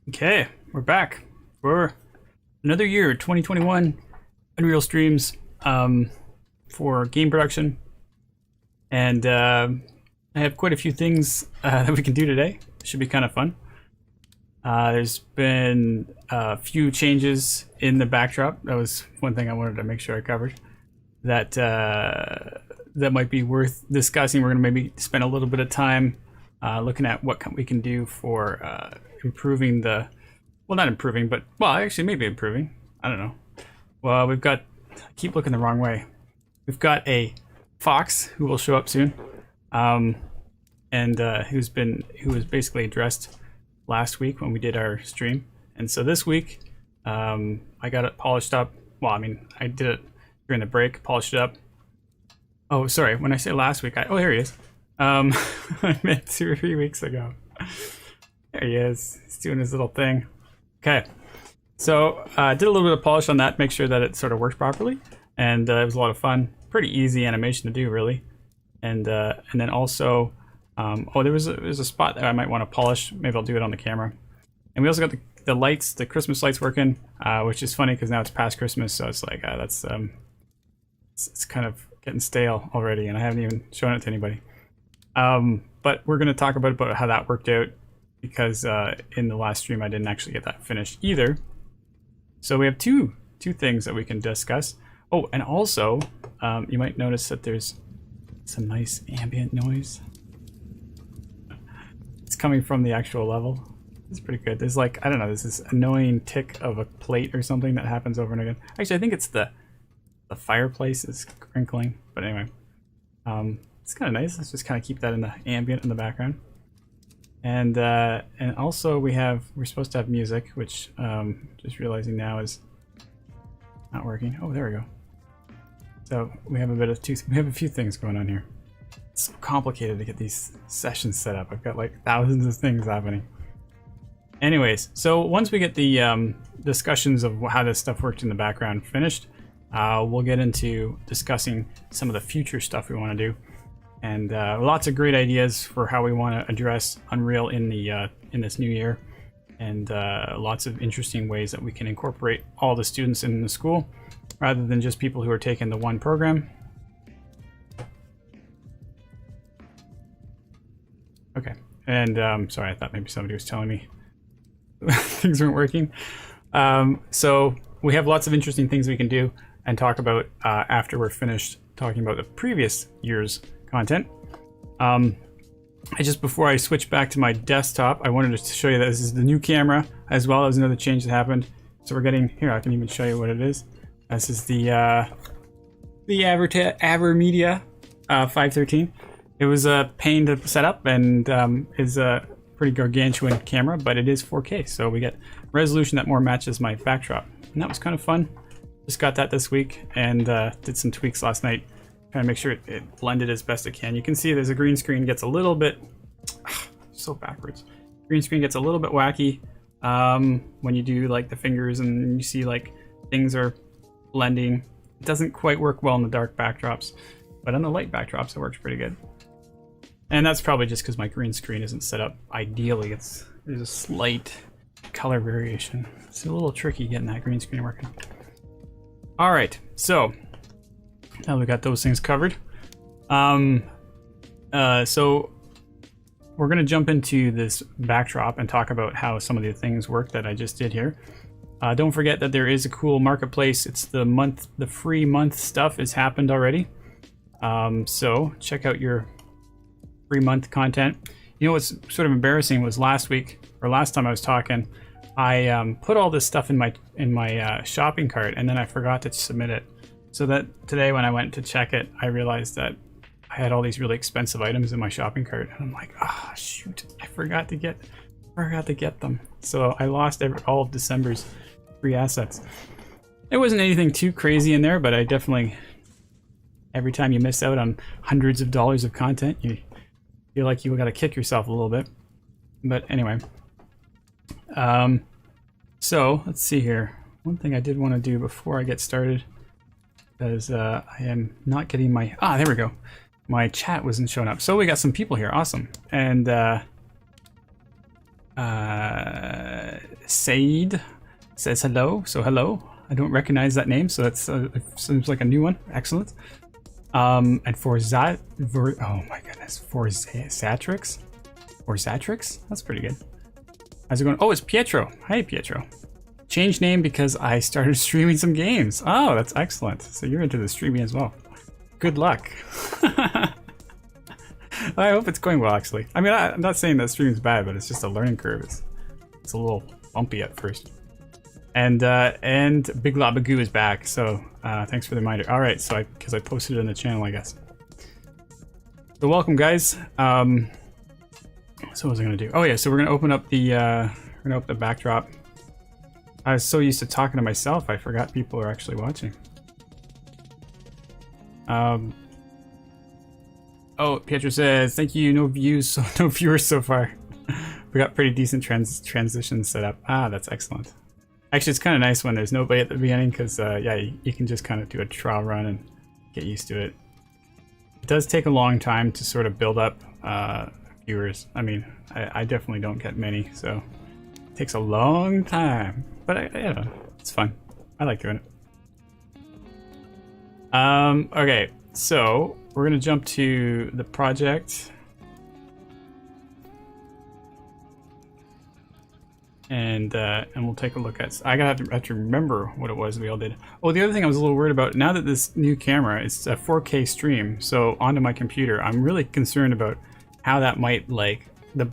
Okay, we're back for another year, 2021 Unreal streams for game production. And I have quite a few things that we can do today. Should be kind of fun. There's been a few changes in the backdrop. That was one thing I wanted to make sure I covered. That might be worth discussing. We're going to maybe spend a little bit of time looking at what we can do for improving the, well, not improving, but, well, actually maybe improving. I don't know. Well, we've got, I keep looking the wrong way. We've got a fox who will show up soon, and who was basically addressed last week when we did our stream. And so this week, I got it polished up. Well, I mean, I did it during the break, polished it up. Oh, sorry. When I say last week, oh, here he is. I meant 2 or 3 weeks ago. There he is. He's doing his little thing. Okay. So I did a little bit of polish on that, make sure that it sort of works properly. And it was a lot of fun. Pretty easy animation to do, really. And then also, oh, there's a spot that I might want to polish. Maybe I'll do it on the camera. And we also got the lights, the Christmas lights working, which is funny because now it's past Christmas, so it's like that's it's kind of getting stale already, and I haven't even shown it to anybody. But we're going to talk about how that worked out, because in the last stream I didn't actually get that finished either. So we have two things that we can discuss. Oh, and also you might notice that there's some nice ambient noise. It's coming from the actual level. It's pretty good. There's like, I don't know, there's this annoying tick of a plate or something that happens over and again. Actually, I think it's the fireplace is crinkling, but anyway. It's kind of nice. Let's just kind of keep that in the ambient in the background. And also we're supposed to have music, which just realizing now is not working. Oh, there we go. So we have a few things going on here. It's so complicated to get these sessions set up. I've got like thousands of things happening. Anyways, so once we get the discussions of how this stuff worked in the background finished, we'll get into discussing some of the future stuff we want to do. And lots of great ideas for how we want to address Unreal in this new year, and lots of interesting ways that we can incorporate all the students in the school rather than just people who are taking the one program. Okay, and sorry, I thought maybe somebody was telling me things weren't working. So we have lots of interesting things we can do and talk about after we're finished talking about the previous year's content. Before I switch back to my desktop, I wanted to show you that this is the new camera, as well as another change that happened. So we're getting here. I can even show you what it is. This is the AverMedia 513. It was a pain to set up, and is a pretty gargantuan camera, but it is 4K, so we get resolution that more matches my backdrop, and that was kind of fun. Just got that this week, and did some tweaks last night, trying to make sure it blended as best it can. You can see there's a green screen gets a little bit so backwards. Green screen gets a little bit wacky when you do like the fingers and you see like things are blending. It doesn't quite work well in the dark backdrops, but on the light backdrops it works pretty good. And that's probably just because my green screen isn't set up ideally. There's a slight color variation. It's a little tricky getting that green screen working. All right, so now we got those things covered. So we're gonna jump into this backdrop and talk about how some of the things work that I just did here. Don't forget that there is a cool marketplace. It's the free month stuff has happened already. So check out your free month content. You know what's sort of embarrassing was last time I was talking, I put all this stuff in my shopping cart, and then I forgot to submit it. So that today when I went to check it, I realized that I had all these really expensive items in my shopping cart, and I'm like, ah, shoot, I forgot to get them. So I lost all of December's free assets. It wasn't anything too crazy in there, but I definitely, every time you miss out on hundreds of dollars of content, you feel like you gotta kick yourself a little bit. But anyway, so let's see here. One thing I did want to do before I get started, because I am not getting my, there we go. My chat wasn't showing up. So we got some people here, awesome. And Said says hello. So hello. I don't recognize that name, so that's seems like a new one. Excellent. And for oh my goodness, for Zatrix, or Zatrix, that's pretty good. How's it going? Oh, it's Pietro. Hey, Pietro. Changed name because I started streaming some games. Oh, that's excellent. So you're into the streaming as well. Good luck. I hope it's going well, actually. I mean, I'm not saying that streaming's bad, but it's just a learning curve. It's a little bumpy at first. And Big Labagoo is back, so thanks for the reminder. All right, so because I posted it in the channel, I guess. So welcome, guys. So what was I gonna do? Oh yeah, so we're gonna open up the backdrop. I was so used to talking to myself, I forgot people are actually watching. Oh, Pietro says, thank you, no views, no viewers so far. We got pretty decent transitions set up. Ah, that's excellent. Actually, it's kind of nice when there's nobody at the beginning, because yeah, you can just kind of do a trial run and get used to it. It does take a long time to sort of build up viewers. I mean, I definitely don't get many, so it takes a long time. But yeah, it's fun. I like doing it. Okay, so we're gonna jump to the project. And we'll take a look at. I have to remember what it was we all did. Oh, the other thing I was a little worried about. Now that this new camera, it's a 4K stream, so onto my computer, I'm really concerned about how that might like the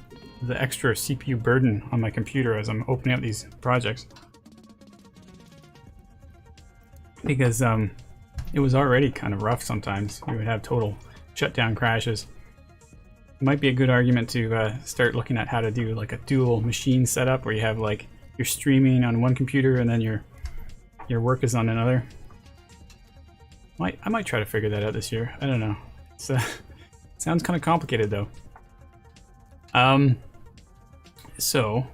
extra CPU burden on my computer as I'm opening up these projects. Because it was already kind of rough sometimes. We would have total shutdown crashes. Might be a good argument to start looking at how to do like a dual machine setup where you have like you're streaming on one computer and then your work is on another. I might try to figure that out this year. I don't know. It's sounds kind of complicated though. So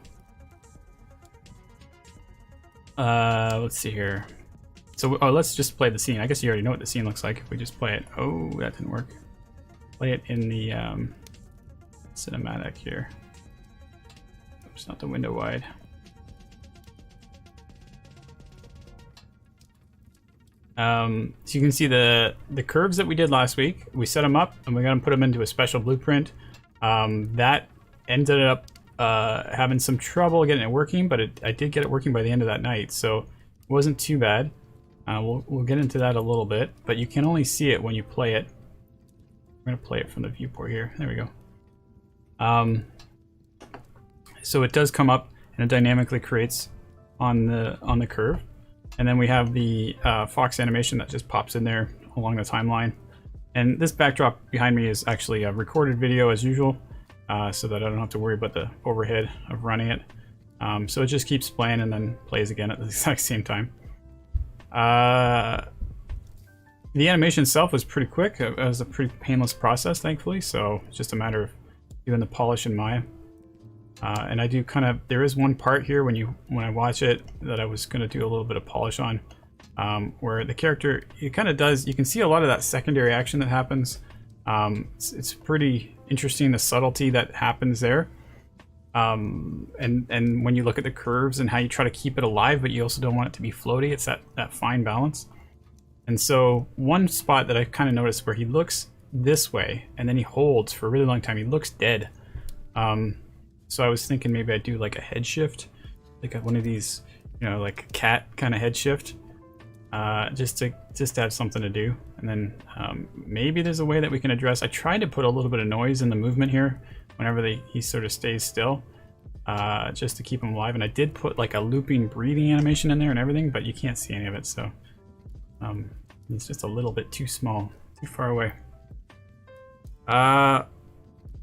let's see here. So let's just play the scene. I guess you already know what the scene looks like if we just play it. Oh, that didn't work. Play it in the cinematic here. Oops, not the window wide. So you can see the curves that we did last week. We set them up and we're gonna put them into a special blueprint. That ended up having some trouble getting it working, but I did get it working by the end of that night, so it wasn't too bad. We'll get into that a little bit, but you can only see it when you play it. I'm gonna play it from the viewport here. There we go. So it does come up and it dynamically creates on the curve, and then we have the Fox animation that just pops in there along the timeline. And this backdrop behind me is actually a recorded video as usual, so that I don't have to worry about the overhead of running it. So it just keeps playing and then plays again at the exact same time. The animation itself was pretty quick. It was a pretty painless process, thankfully, so it's just a matter of doing the polish in Maya. And I do kind of, there is one part here when I watch it that I was going to do a little bit of polish on, where the character, it kind of does, you can see a lot of that secondary action that happens. It's pretty interesting, the subtlety that happens there. And when you look at the curves and how you try to keep it alive, but you also don't want it to be floaty, it's that fine balance. And so one spot that I kind of noticed where he looks this way and then he holds for a really long time, he looks dead. So I was thinking maybe I'd do like a head shift, like one of these, you know, like a cat kind of head shift, just to have something to do. And then maybe there's a way that we can address. I tried to put a little bit of noise in the movement here whenever he sort of stays still, just to keep him alive. And I did put like a looping breathing animation in there and everything, but you can't see any of it. So it's just a little bit too small, too far away.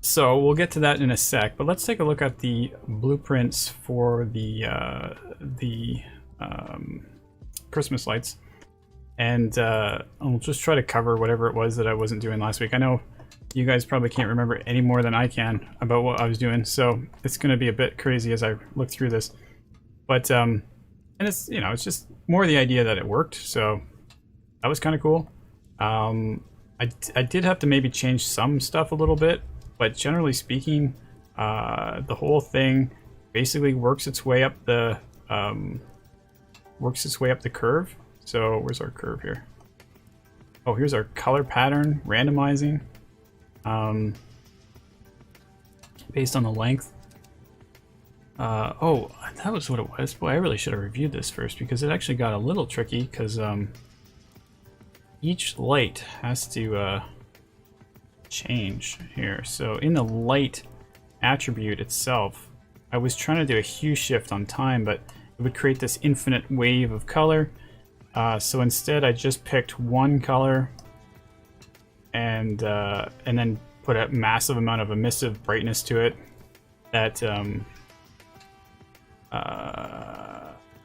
So we'll get to that in a sec, but let's take a look at the blueprints for the Christmas lights, and I'll just try to cover whatever it was that I wasn't doing last week. I know you guys probably can't remember any more than I can about what I was doing, so it's going to be a bit crazy as I look through this. But and it's, you know, it's just more the idea that it worked, so that was kind of cool. I did have to maybe change some stuff a little bit, but generally speaking, the whole thing basically works its way up the curve. So where's our curve here? Oh, here's our color pattern randomizing based on the length. Oh, that was what it was. Boy, I really should have reviewed this first because it actually got a little tricky because each light has to change here. So in the light attribute itself, I was trying to do a hue shift on time, but it would create this infinite wave of color. So instead, I just picked one color and then put a massive amount of emissive brightness to it. That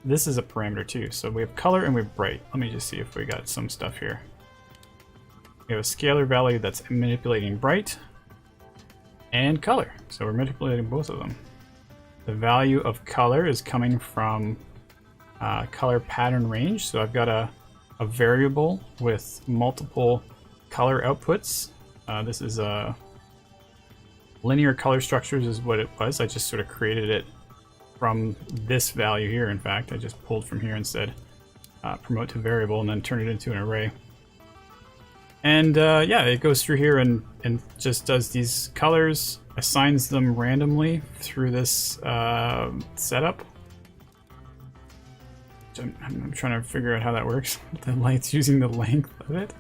this is a parameter too. So we have color and we have bright. Let me just see if we got some stuff here. We have a scalar value that's manipulating bright and color. So we're manipulating both of them. The value of color is coming from color pattern range. So I've got a variable with multiple color outputs. This is a linear color structures is what it was. I just sort of created it from this value here. In fact, I just pulled from here and said promote to variable and then turn it into an array. And yeah, it goes through here and just does these colors, assigns them randomly through this setup. I'm trying to figure out how that works. The light's using the length of it.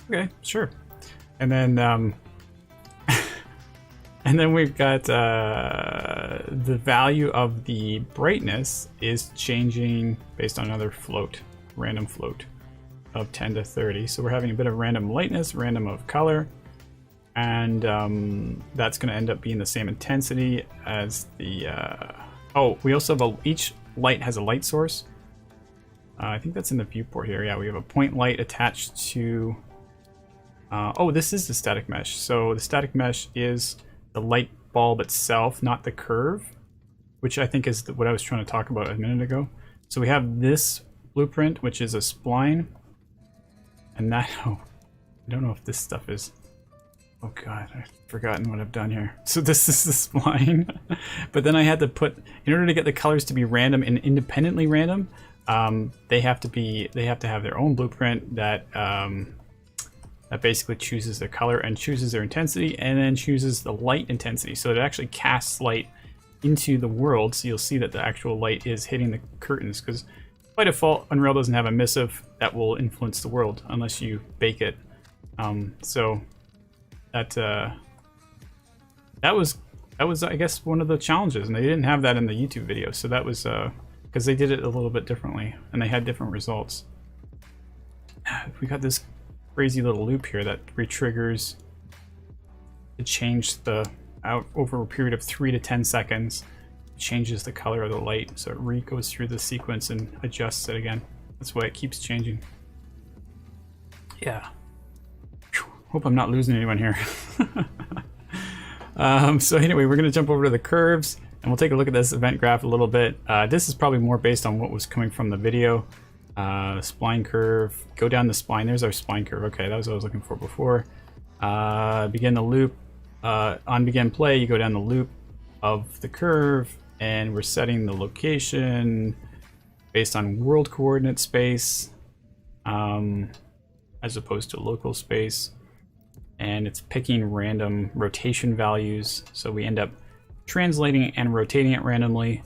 Okay, sure. And then and then we've got the value of the brightness is changing based on another float, random float of 10 to 30. So we're having a bit of random lightness, random of color, and that's going to end up being the same intensity as the. Oh, we also have each light has a light source. I think that's in the viewport here. Yeah, we have a point light attached to. Oh, this is the static mesh. So the static mesh is the light bulb itself, not the curve, which I think is what I was trying to talk about a minute ago. So we have this blueprint, which is a spline, and that, oh, I don't know if this stuff is, oh god, I've forgotten what I've done here. So this is the spline, but then I had to put, in order to get the colors to be random and independently random, they have to have their own blueprint that that basically chooses their color and chooses their intensity and then chooses the light intensity. So it actually casts light into the world. So you'll see that the actual light is hitting the curtains because by default, Unreal doesn't have emissive that will influence the world unless you bake it. So that was I guess one of the challenges, and they didn't have that in the YouTube video. So that was because they did it a little bit differently and they had different results. We got this crazy little loop here that re-triggers to change the over a period of 3 to 10 seconds, changes the color of the light, so it goes through the sequence and adjusts it again. That's why it keeps changing. Yeah. Hope I'm not losing anyone here. So anyway, we're going to jump over to the curves and we'll take a look at this event graph a little bit. This is probably more based on what was coming from the video. Spline curve, go down the spline. There's our spline curve. Okay, that was what I was looking for before. Begin the loop. On begin play, you go down the loop of the curve, and we're setting the location based on world coordinate space, as opposed to local space. And it's picking random rotation values. So we end up translating and rotating it randomly,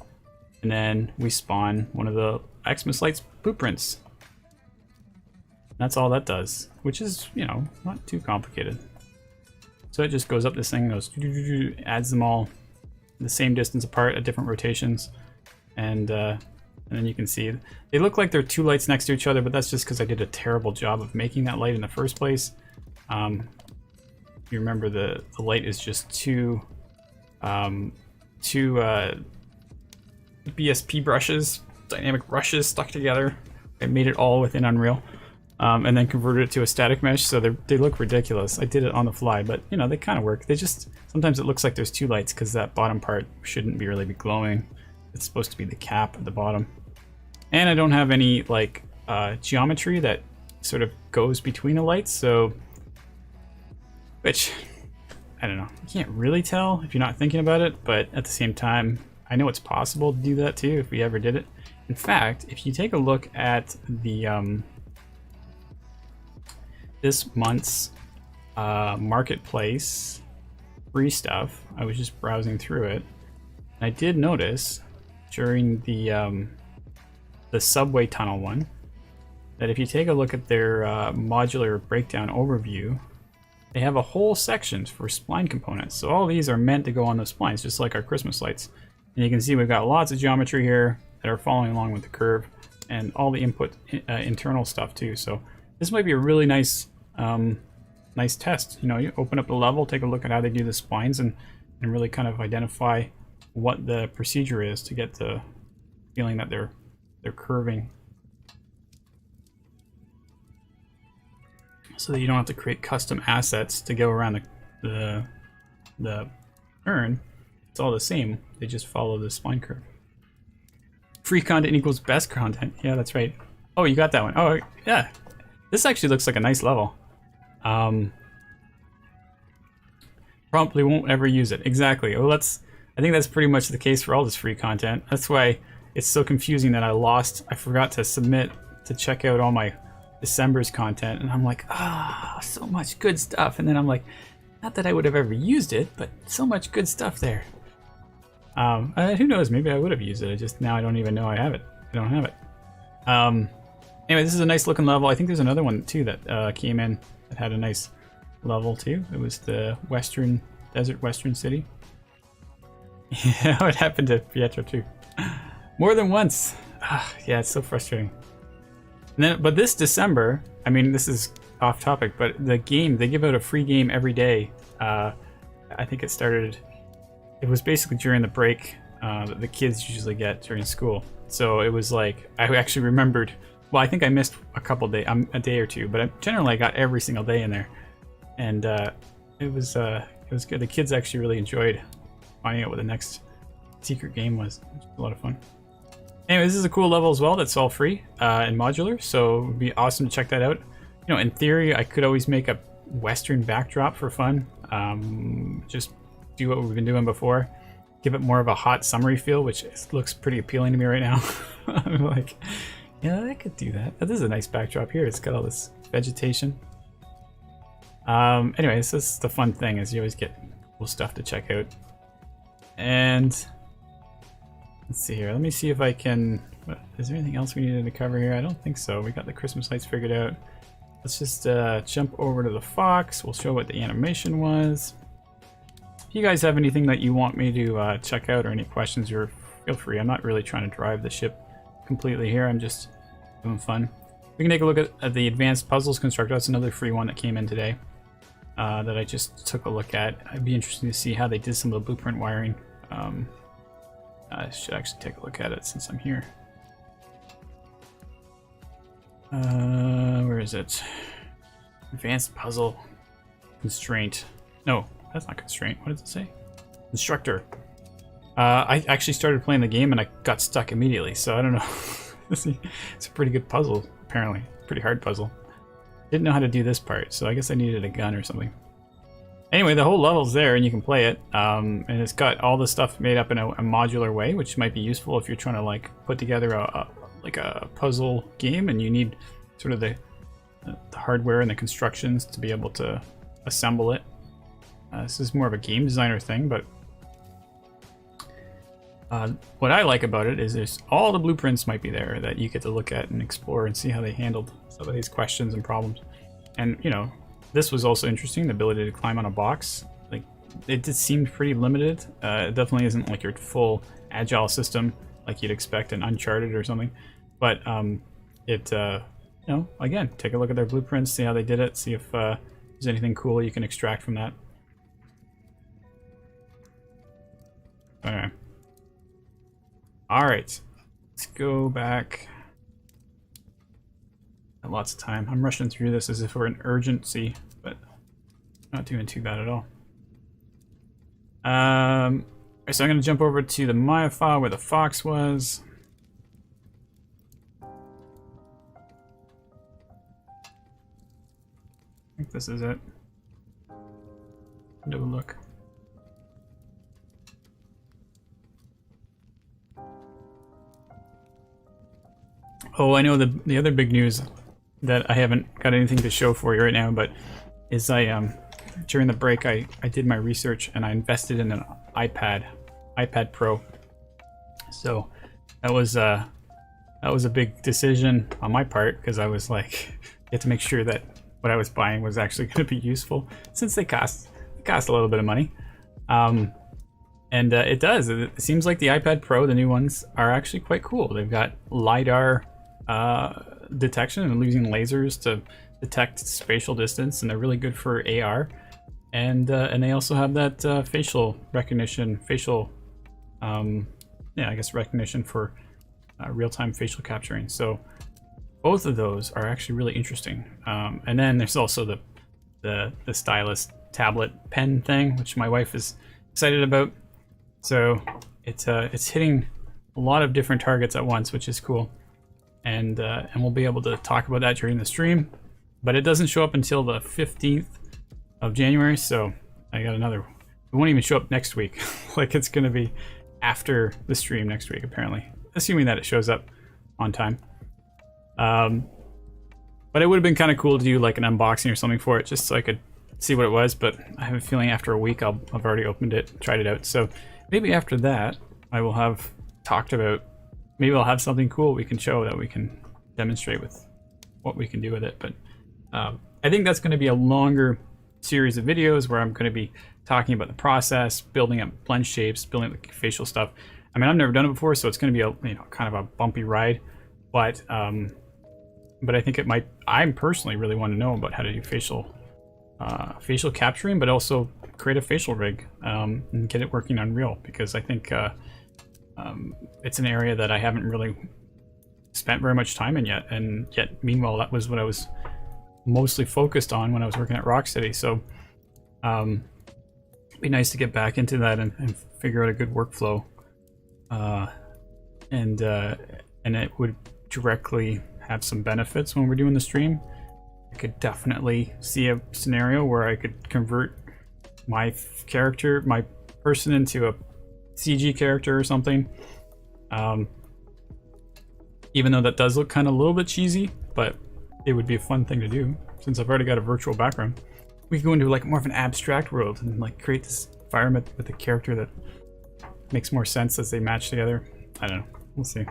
and then we spawn one of the Xmas Lights blueprints. That's all that does, which is, you know, not too complicated. So it just goes up this thing, goes, adds them all the same distance apart at different rotations, and then you can see they look like they're two lights next to each other, but that's just because I did a terrible job of making that light in the first place. You remember the light is just two BSP brushes, dynamic brushes stuck together. I made it all within Unreal, and then converted it to a static mesh, so they look ridiculous. I did it on the fly, but you know, they kind of work. They just, sometimes it looks like there's two lights because that bottom part shouldn't really be glowing. It's supposed to be the cap at the bottom. And I don't have any like geometry that sort of goes between the lights, so, which I don't know. You can't really tell if you're not thinking about it, but at the same time, I know it's possible to do that too if we ever did it. In fact, if you take a look at the this month's marketplace free stuff, I was just browsing through it. And I did notice during the subway tunnel one that if you take a look at their modular breakdown overview, they have a whole section for spline components. So all these are meant to go on the splines, just like our Christmas lights. And you can see we've got lots of geometry here that are following along with the curve, and all the input internal stuff too. So this might be a really nice nice test. You know, you open up the level, take a look at how they do the splines, and really kind of identify what the procedure is to get the feeling that they're curving, so that you don't have to create custom assets to go around the urn. It's all the same. They just follow the spline curve. Free content equals best content. Yeah, that's right. Oh, you got that one. Oh, yeah. This actually looks like a nice level. Probably won't ever use it. Exactly. Well, I think that's pretty much the case for all this free content. That's why it's so confusing that I forgot to submit to check out all my December's content, and I'm like, so much good stuff. And then I'm like, not that I would have ever used it, but so much good stuff there. Who knows? Maybe I would have used it. Now I don't even know I have it. I don't have it. Anyway, this is a nice looking level. I think there's another one too that came in that had a nice level too. It was the desert western city. Yeah, it happened to Pietro too. More than once. Yeah, it's so frustrating. And then, but this December, I mean, this is off topic, but the game, they give out a free game every day. I think it was basically during the break that the kids usually get during school. So it was like, I actually remembered, well, I think I missed a couple days, a day or two, but generally I got every single day in there. And it was good. The kids actually really enjoyed finding out what the next secret game was. It was a lot of fun. Anyway, this is a cool level as well that's all free and modular, so it would be awesome to check that out. You know, in theory, I could always make a Western backdrop for fun. Just do what we've been doing before. Give it more of a hot summery feel, which looks pretty appealing to me right now. I'm like, yeah, I could do that. But this is a nice backdrop here. It's got all this vegetation. Anyway, this is the fun thing, is you always get cool stuff to check out. And let's see here. Let me see if I can... Is there anything else we needed to cover here? I don't think so. We got the Christmas lights figured out. Let's just jump over to the fox. We'll show what the animation was. If you guys have anything that you want me to check out or any questions, feel free. I'm not really trying to drive the ship completely here. I'm just having fun. We can take a look at the advanced puzzles constructor. That's another free one that came in today that I just took a look at. It'd be interesting to see how they did some of the blueprint wiring. I should actually take a look at it since I'm here. Where is it? Advanced puzzle constraint. No, that's not constraint. What does it say? Instructor. I actually started playing the game and I got stuck immediately, so I don't know. It's a pretty good puzzle, apparently. Pretty hard puzzle. Didn't know how to do this part, so I guess I needed a gun or something. Anyway, the whole level's there and you can play it, and it's got all the stuff made up in a modular way, which might be useful if you're trying to like put together a puzzle game and you need sort of the hardware and the constructions to be able to assemble it. This is more of a game designer thing, but what I like about it is there's all the blueprints might be there that you get to look at and explore and see how they handled some of these questions and problems. And you know, this was also interesting, the ability to climb on a box. Like, it did seem pretty limited. It definitely isn't like your full agile system like you'd expect in Uncharted or something. But you know, again, take a look at their blueprints, see how they did it, see if there's anything cool you can extract from that. Okay. Alright, let's go back. Got lots of time. I'm rushing through this as if we're in urgency, but not doing too bad at all. So I'm going to jump over to the Maya file where the fox was. I think this is it. have a look. Oh, I know the other big news that I haven't got anything to show for you right now, but is during the break I did my research and I invested in an iPad Pro. So that was a big decision on my part, because I was like, you have to make sure that what I was buying was actually going to be useful, since they cost a little bit of money. And it does. It seems like the iPad Pro, the new ones, are actually quite cool. They've got LiDAR detection and using lasers to detect spatial distance, and they're really good for AR. And they also have that facial recognition, recognition for real-time facial capturing. So both of those are actually really interesting. And then there's also the stylus tablet pen thing, which my wife is excited about. So it's hitting a lot of different targets at once, which is cool. And we'll be able to talk about that during the stream. But it doesn't show up until the 15th of January, so I got another. It won't even show up next week. Like, it's going to be after the stream next week, apparently, assuming that it shows up on time. But it would have been kind of cool to do like an unboxing or something for it, just so I could see what it was. But I have a feeling after a week I've already opened it, tried it out. So maybe after that I will have talked about. Maybe I'll have something cool we can show that we can demonstrate with what we can do with it. But I think that's going to be a longer series of videos where I'm going to be talking about the process, building up blend shapes, building up the facial stuff. I mean, I've never done it before, so it's going to be a kind of a bumpy ride. But I think it might. I personally really want to know about how to do facial capturing, but also create a facial rig and get it working on Unreal, because I think it's an area that I haven't really spent very much time in yet. And yet, meanwhile, that was what I was mostly focused on when I was working at Rocksteady. So it'd be nice to get back into that and figure out a good workflow. And it would directly have some benefits when we're doing the stream. I could definitely see a scenario where I could convert my character, my person, into a CG character or something. Even though that does look kind of a little bit cheesy, but it would be a fun thing to do since I've already got a virtual background. We can go into like more of an abstract world and like create this environment with a character that makes more sense as they match together. I don't know. We'll see.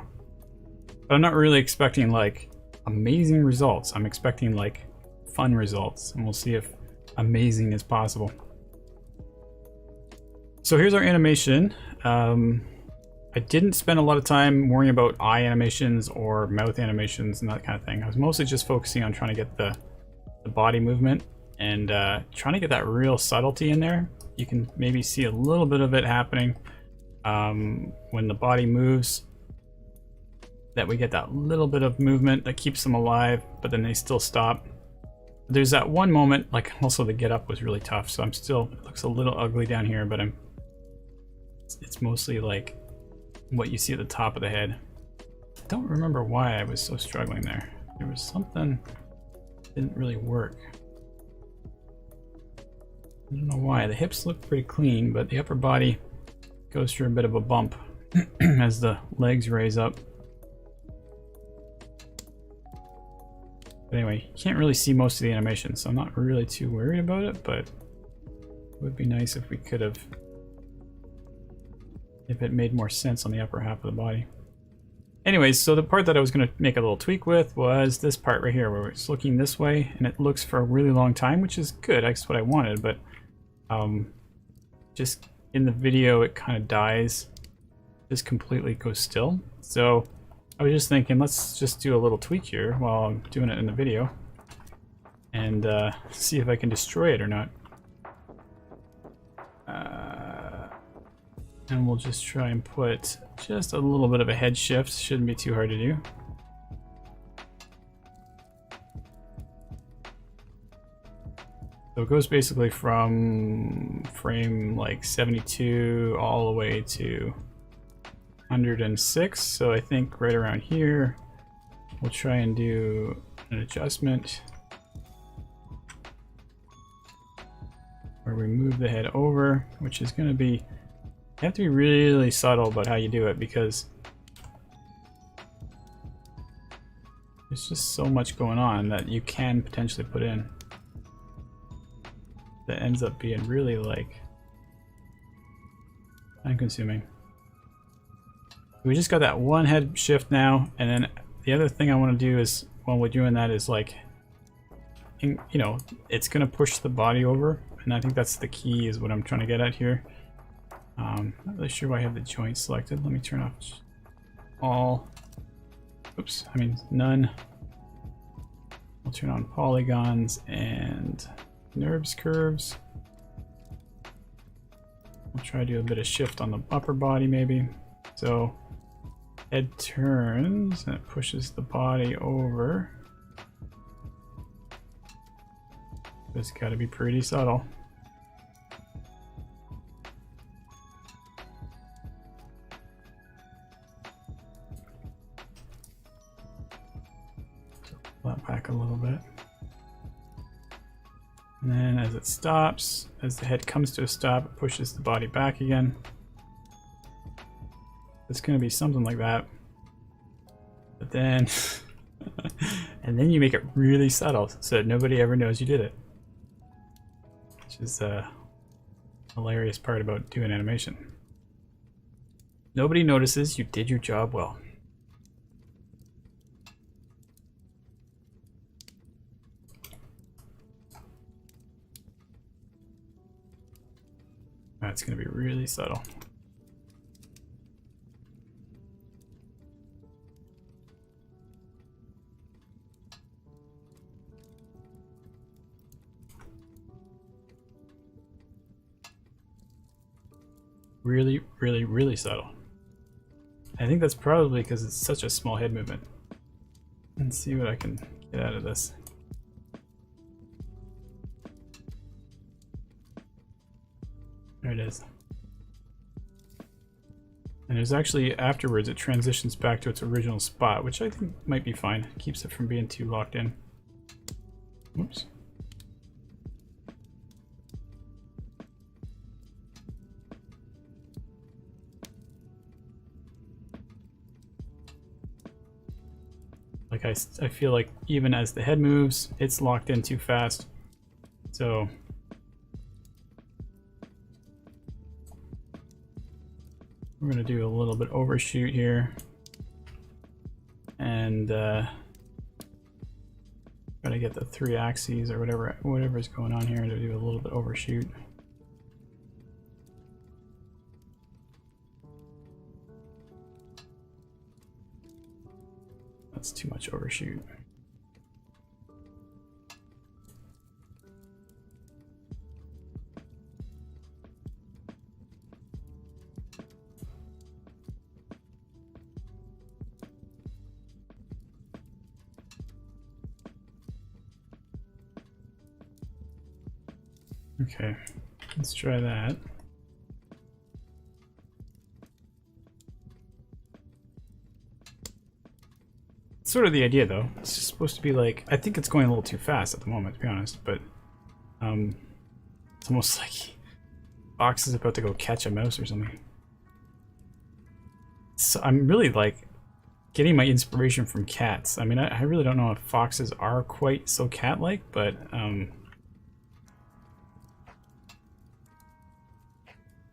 But I'm not really expecting like amazing results. I'm expecting like fun results, and we'll see if amazing is possible. So here's our animation. I didn't spend a lot of time worrying about eye animations or mouth animations and that kind of thing. I was mostly just focusing on trying to get the body movement and trying to get that real subtlety in there. You can maybe see a little bit of it happening when the body moves, that we get that little bit of movement that keeps them alive, but then they still stop. There's that one moment, like also the get up was really tough, so it looks a little ugly down here, but it's mostly like what you see at the top of the head. I don't remember why I was so struggling there. There was something that didn't really work. I don't know why. The hips look pretty clean, but the upper body goes through a bit of a bump as the legs raise up. But anyway, you can't really see most of the animation, so I'm not really too worried about it, but it would be nice if we could have, if it made more sense on the upper half of the body. Anyways, so the part that I was going to make a little tweak with was this part right here, where it's looking this way, and it looks for a really long time, which is good. That's what I wanted, but just in the video, it kind of dies, just completely goes still. So I was just thinking, let's just do a little tweak here while I'm doing it in the video, and see if I can destroy it or not. And we'll just try and put just a little bit of a head shift. Shouldn't be too hard to do. So it goes basically from frame like 72 all the way to 106. So I think right around here, we'll try and do an adjustment. where we move the head over, which is going to be, you have to be really subtle about how you do it because there's just so much going on that you can potentially put in that ends up being really like time consuming. We just got that one head shift now, and then the other thing I want to do is while we're doing that is like, you know, it's gonna push the body over, and I think that's the key is what I'm trying to get at here. Not really sure why I have the joint selected. Let me turn off all. Oops, I mean none. I'll turn on polygons and NURBS curves. We'll try to do a bit of shift on the upper body maybe. So head turns and it pushes the body over. It's got to be pretty subtle. Pull that back a little bit. And then as it stops, as the head comes to a stop, it pushes the body back again. It's going to be something like that. But then, and then you make it really subtle so that nobody ever knows you did it. Which is a hilarious part about doing animation. Nobody notices you did your job well. That's going to be really subtle. Really, really, really subtle. I think that's probably because it's such a small head movement. Let's see what I can get out of this. There it is. And there's actually, afterwards, it transitions back to its original spot, which I think might be fine. It keeps it from being too locked in. Oops. Like I feel like even as the head moves, it's locked in too fast. So we're gonna do a little bit overshoot here, and try to get the 3 axes or whatever's going on here to do a little bit overshoot. That's too much overshoot. Okay, let's try that. Sort of the idea though. It's just supposed to be like, I think it's going a little too fast at the moment, to be honest, but it's almost like Fox is about to go catch a mouse or something. So I'm really like getting my inspiration from cats. I mean, I really don't know if foxes are quite so cat-like, but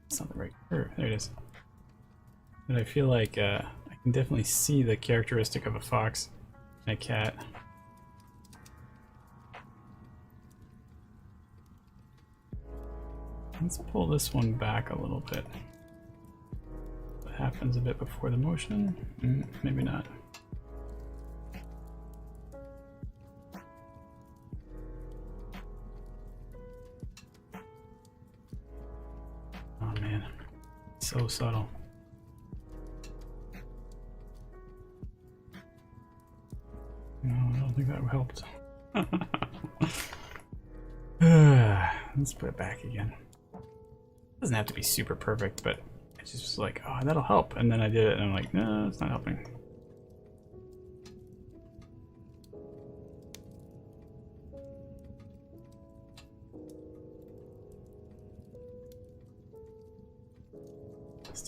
it's not the right curve. There it is. But I feel like I can definitely see the characteristic of a fox and a cat. Let's pull this one back a little bit. What happens a bit before the motion? Maybe not. Oh man, so subtle. No, I don't think that helped. Let's put it back again. Doesn't have to be super perfect, but I just was like, oh, that'll help. And then I did it, and I'm like, no, it's not helping.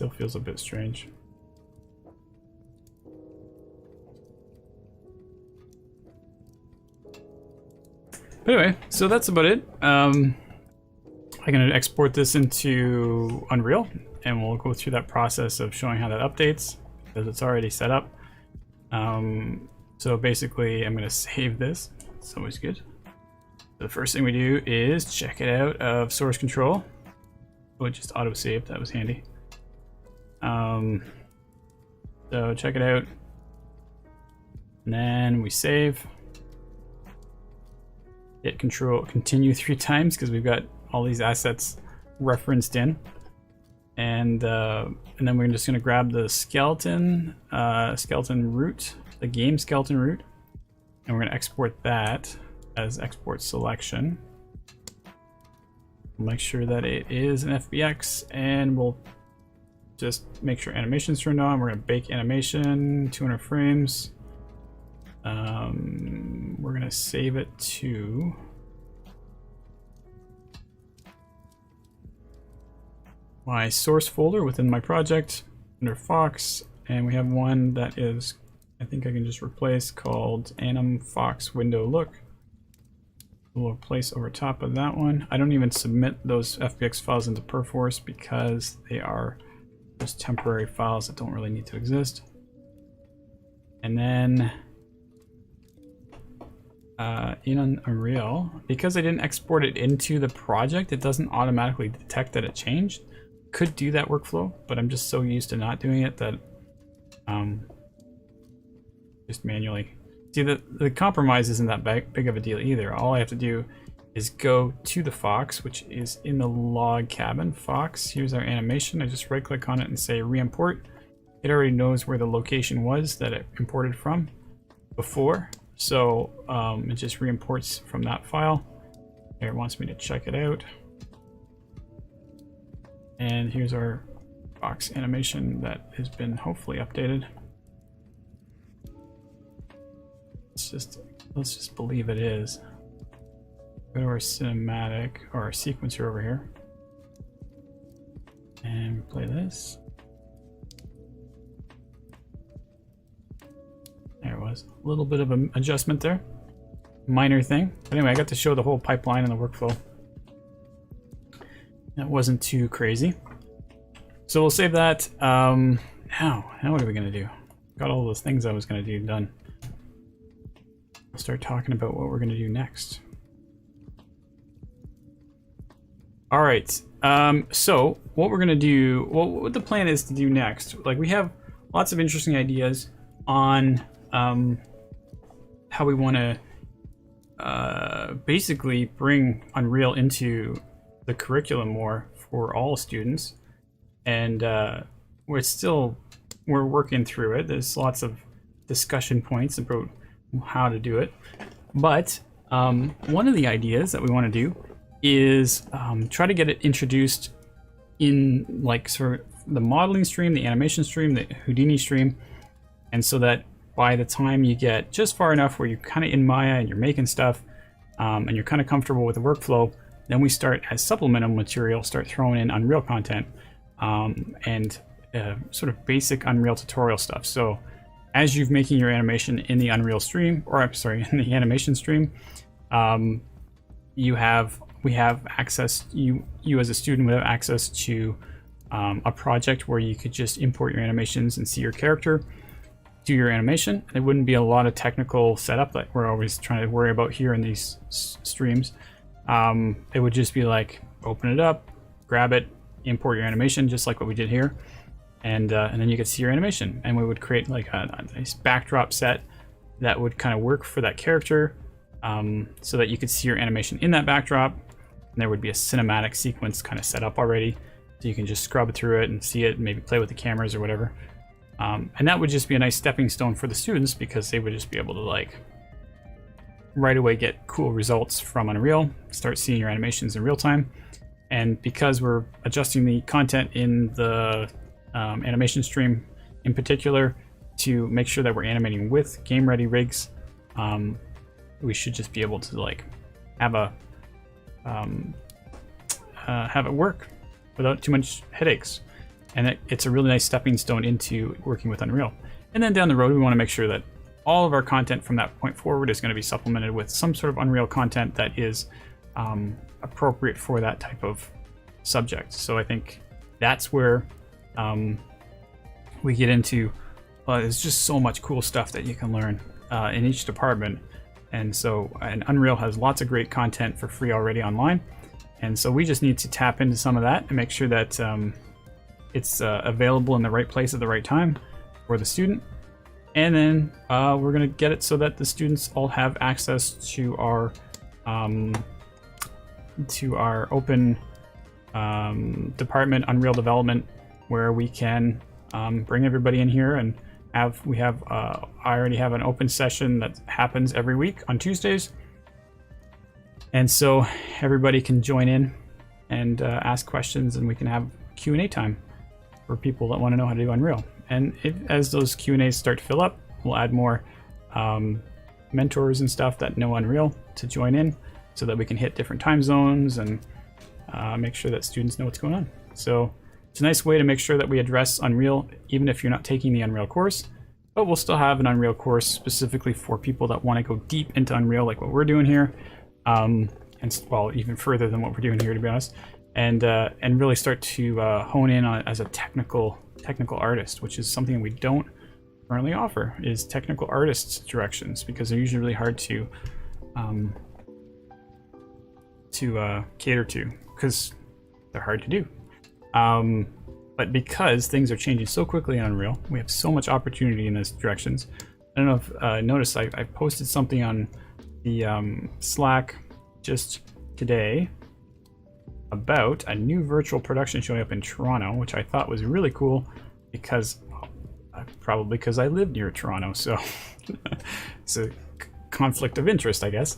Still feels a bit strange. But anyway, so that's about it. I'm going to export this into Unreal, and we'll go through that process of showing how that updates, because it's already set up. So basically, I'm going to save this. It's always good. The first thing we do is check it out of source control. Oh, it just auto-saved. That was handy. So check it out. And then we save. Hit control, continue 3 times because we've got all these assets referenced in. And then we're just going to grab the skeleton root, the game skeleton root, and we're going to export that as export selection. Make sure that it is an FBX, and we'll just make sure animation's turned on. We're going to bake animation, 200 frames. We're going to save it to my source folder within my project under Fox, and we have one that is, I think I can just replace, called Anim Fox Window Look. We'll place over top of that one. I don't even submit those FBX files into Perforce because they are just temporary files that don't really need to exist. And then in Unreal, because I didn't export it into the project, it doesn't automatically detect that it changed. Could do that workflow, but I'm just so used to not doing it that just manually. See, the compromise isn't that big of a deal either. All I have to do is go to the Fox, which is in the log cabin. Fox, here's our animation. I just right click on it and say re-import. It already knows where the location was that it imported from before. So it just re-imports from that file. There, it wants me to check it out. And here's our Fox animation that has been hopefully updated. Let's just believe it is. Go to our cinematic or our sequencer over here. And play this. There it was. A little bit of an adjustment there. Minor thing. But anyway, I got to show the whole pipeline and the workflow. That wasn't too crazy. So we'll save that. Now what are we gonna do? Got all those things I was gonna do done. We'll start talking about what we're gonna do next. All right. So what we're gonna do, what the plan is to do next, like we have lots of interesting ideas on how we want to basically bring Unreal into the curriculum more for all students, and we're working through it. There's lots of discussion points about how to do it, but one of the ideas that we want to do is try to get it introduced in like sort of the modeling stream, the animation stream, the Houdini stream, and so that by the time you get just far enough where you're kind of in Maya and you're making stuff and you're kind of comfortable with the workflow, then we start as supplemental material, start throwing in Unreal content and sort of basic Unreal tutorial stuff. So as you're making your animation in the Unreal stream, or I'm sorry, in the animation stream, we have access, you as a student would have access to a project where you could just import your animations and see your character, do your animation. There wouldn't be a lot of technical setup that we're always trying to worry about here in these streams. It would just be like, open it up, grab it, import your animation, just like what we did here. And then you could see your animation. And we would create like a nice backdrop set that would kind of work for that character, so that you could see your animation in that backdrop. And there would be a cinematic sequence kind of set up already. So you can just scrub through it and see it and maybe play with the cameras or whatever. And that would just be a nice stepping stone for the students, because they would just be able to like right away get cool results from Unreal, start seeing your animations in real time. And because we're adjusting the content in the animation stream in particular to make sure that we're animating with game ready rigs, we should just be able to like have it work without too much headaches. and it's a really nice stepping stone into working with Unreal. And then down the road, we want to make sure that all of our content from that point forward is going to be supplemented with some sort of Unreal content that is appropriate for that type of subject. So I think that's where we get into, there's just so much cool stuff that you can learn in each department. And Unreal has lots of great content for free already online. And so we just need to tap into some of that and make sure that it's available in the right place at the right time for the student. And then we're going to get it so that the students all have access to our open department Unreal development, where we can bring everybody in here and I already have an open session that happens every week on Tuesdays. And so everybody can join in and ask questions, and we can have Q&A time for people that want to know how to do Unreal. And as those Q&As start to fill up, we'll add more mentors and stuff that know Unreal to join in, so that we can hit different time zones and make sure that students know what's going on. So it's a nice way to make sure that we address Unreal, even if you're not taking the Unreal course, but we'll still have an Unreal course specifically for people that want to go deep into Unreal, like what we're doing here, and well, even further than what we're doing here, to be honest, and really start to hone in on it as a technical artist, which is something we don't currently offer, is technical artists directions, because they're usually really hard to cater to, because they're hard to do. But because things are changing so quickly in Unreal, we have so much opportunity in those directions. I don't know if noticed, I posted something on the Slack just today about a new virtual production showing up in Toronto, which I thought was really cool, because probably because I live near Toronto, so it's a conflict of interest, I guess.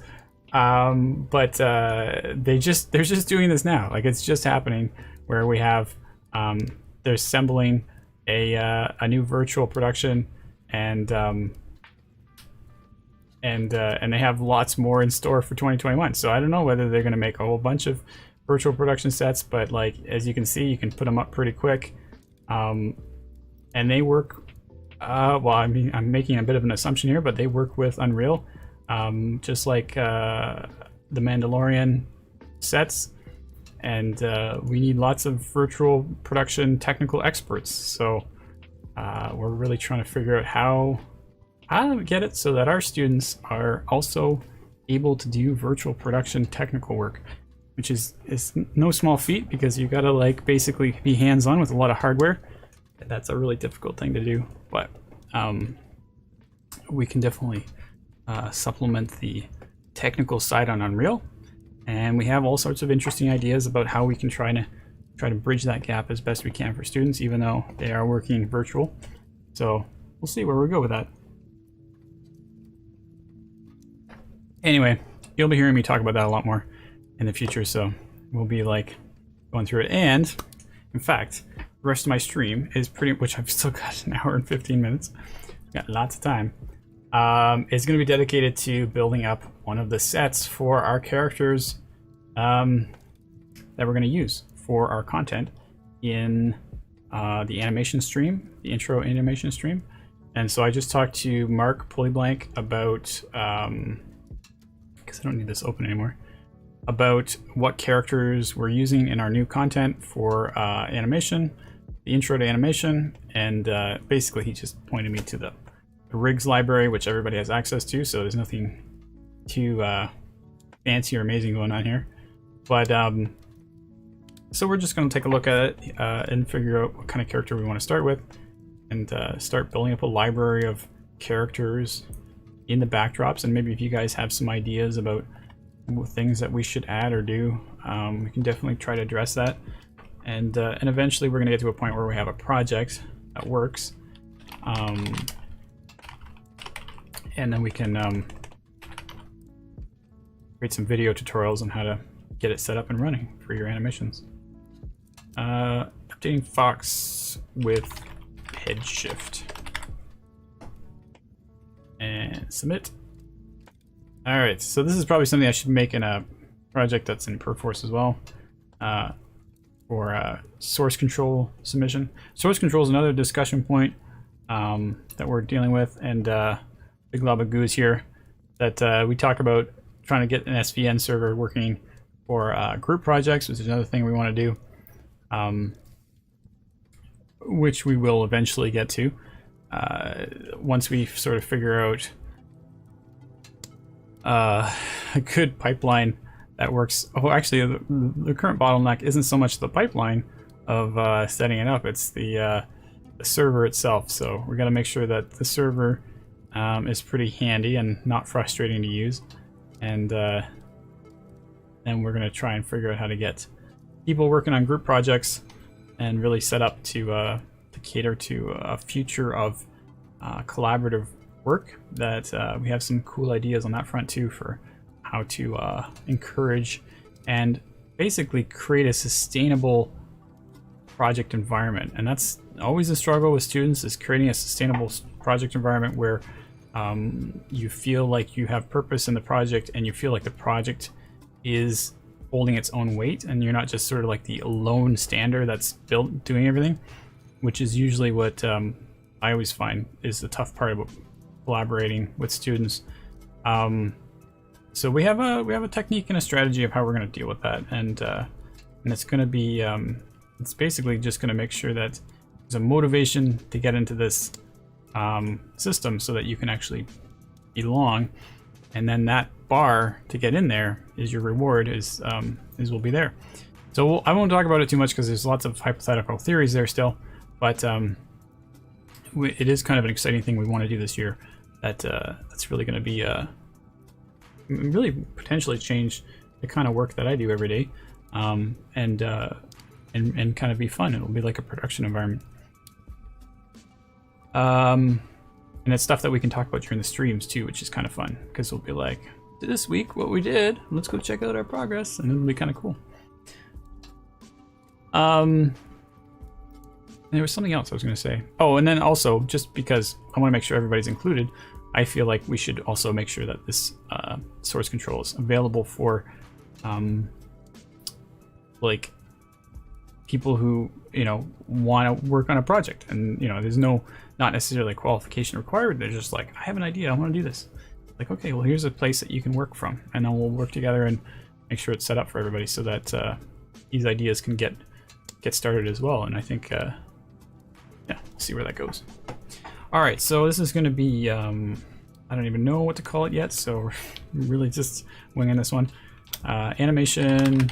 But they're just doing this now. Like, it's just happening, where we have they're assembling a new virtual production, and they have lots more in store for 2021. So I don't know whether they're going to make a whole bunch of virtual production sets, but like, as you can see, you can put them up pretty quick, and they work. Well, I mean, I'm making a bit of an assumption here, but they work with Unreal, just like the Mandalorian sets. And we need lots of virtual production technical experts. So we're really trying to figure out how to get it so that our students are also able to do virtual production technical work, which is no small feat, because you gotta like basically be hands-on with a lot of hardware. That's a really difficult thing to do, but we can definitely supplement the technical side on Unreal. And we have all sorts of interesting ideas about how we can try to bridge that gap as best we can for students, even though they are working virtual. So we'll see where we go with that. Anyway, you'll be hearing me talk about that a lot more in the future, so we'll be like going through it. And in fact, the rest of my stream is which I've still got an hour and 15 minutes. Got lots of time. It's going to be dedicated to building up one of the sets for our characters that we're going to use for our content in the animation stream, the intro animation stream. And so I just talked to Mark Pullyblank about, because I don't need this open anymore, about what characters we're using in our new content for animation, the intro to animation, and basically he just pointed me to the rigs library, which everybody has access to, so there's nothing too fancy or amazing going on here. But so we're just going to take a look at it and figure out what kind of character we want to start with, and start building up a library of characters in the backdrops. And maybe if you guys have some ideas about things that we should add or do, we can definitely try to address that. And eventually we're going to get to a point where we have a project that works. And then we can create some video tutorials on how to get it set up and running for your animations. Updating Fox with head shift. And submit. Alright, so this is probably something I should make in a project that's in Perforce as well. for source control submission. Source control is another discussion point that we're dealing with, and Big Lob of Goos here that we talk about trying to get an SVN server working for group projects, which is another thing we want to do, which we will eventually get to once we sort of figure out a good pipeline that works. Oh, actually, the current bottleneck isn't so much the pipeline of setting it up; it's the server itself. So we got to make sure that the server is pretty handy and not frustrating to use, and then we're going to try and figure out how to get people working on group projects and really set up to cater to a future of collaborative work. That we have some cool ideas on that front too for how to encourage and basically create a sustainable project environment. And that's always a struggle with students, is creating a sustainable project environment where you feel like you have purpose in the project and you feel like the project is holding its own weight and you're not just sort of like the lone stander that's doing everything, which is usually what I always find is the tough part about collaborating with students. So we have a technique and a strategy of how we're going to deal with that, and it's going to be it's basically just going to make sure that there's a motivation to get into this system so that you can actually belong, and then that bar to get in there is your reward is will be there. So I won't talk about it too much because there's lots of hypothetical theories there still, but it is kind of an exciting thing we want to do this year. That's really going to be really potentially change the kind of work that I do every day, and kind of be fun. It'll be like a production environment, and it's stuff that we can talk about during the streams too, which is kind of fun because we'll be like, this week what we did, let's go check out our progress, and it'll be kind of cool. There was something else I was going to say. Oh, and then also, just because I want to make sure everybody's included, I feel like we should also make sure that this source control is available for like people who, you know, want to work on a project, and you know, there's not necessarily qualification required. They're just like, I have an idea, I want to do this. Like, okay, well, here's a place that you can work from, and then we'll work together and make sure it's set up for everybody so that these ideas can get started as well. And I think yeah, we'll see where that goes. All right, so this is going to be, I don't even know what to call it yet, so we're really just winging this one. Animation,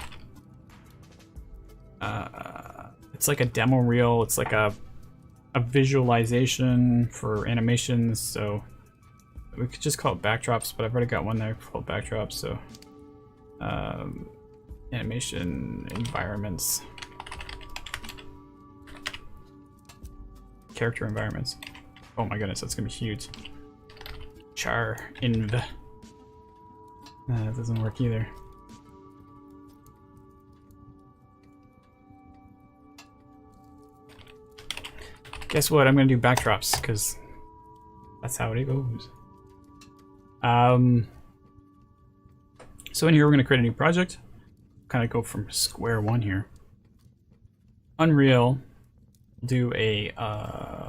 it's like a demo reel, it's like a visualization for animations, so we could just call it backdrops, but I've already got one there called backdrops, so animation environments, character environments. Oh my goodness, that's gonna be huge. Char inv. That doesn't work either. Guess what? I'm gonna do backdrops because that's how it goes. So in here we're gonna create a new project. Kind of go from square one here. Unreal. Do a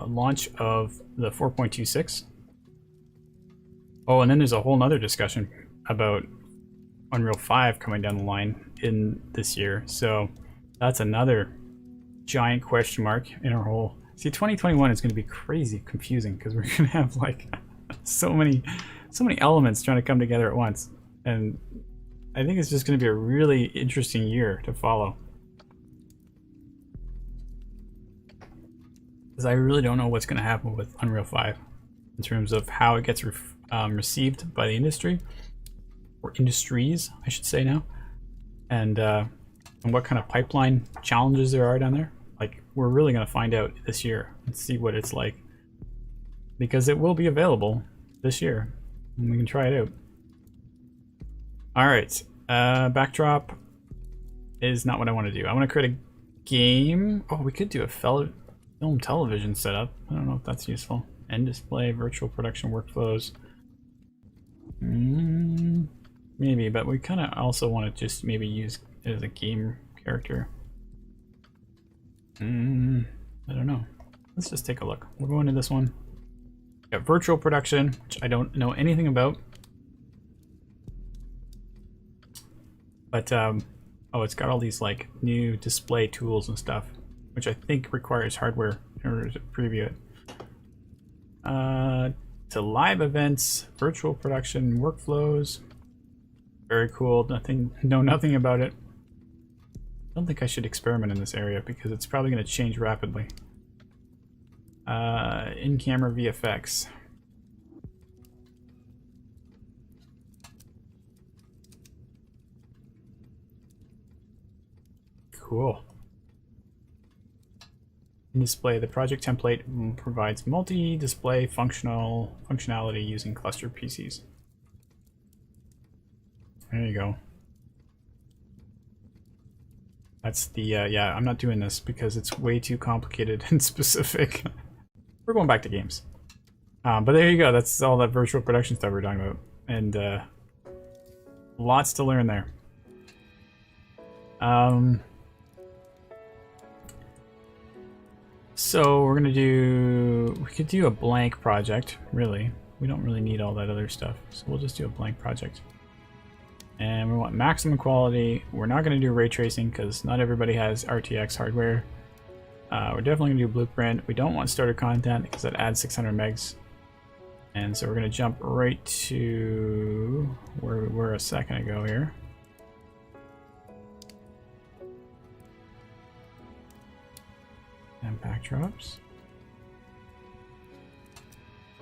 launch of the 4.26. Oh, and then there's a whole nother discussion about Unreal 5 coming down the line in this year. So that's another giant question mark in our whole. See, 2021 is going to be crazy confusing because we're going to have like so many elements trying to come together at once, and I think it's just going to be a really interesting year to follow. Because I really don't know what's going to happen with Unreal 5 in terms of how it gets received by the industry, or industries, I should say now, and what kind of pipeline challenges there are down there. Like, we're really going to find out this year and see what it's like, because it will be available this year and we can try it out. All right, backdrop is not what I want to do. I want to create a game. Oh, we could do a film television setup. I don't know if that's useful. End display, virtual production workflows. Maybe, but we kind of also want to just maybe use it as a game character. I don't know. Let's just take a look. We'll go into this one. Got virtual production, which I don't know anything about. But, oh, it's got all these like new display tools and stuff, which I think requires hardware in order to preview it. To live events, virtual production, workflows. Very cool. Know nothing about it. I don't think I should experiment in this area because it's probably going to change rapidly. In-camera VFX. Cool. In display, the project template provides multi-display functionality using cluster PCs. There you go. That's the, yeah, I'm not doing this because it's way too complicated and specific. We're going back to games. But there you go, that's all that virtual production stuff we're talking about. And lots to learn there. So we're gonna we could do a blank project, really. We don't really need all that other stuff, so we'll just do a blank project. And we want maximum quality. We're not gonna do ray tracing because not everybody has RTX hardware. We're definitely gonna do blueprint. We don't want starter content because that adds 600 megs. And so we're gonna jump right to where we were a second ago here. And backdrops.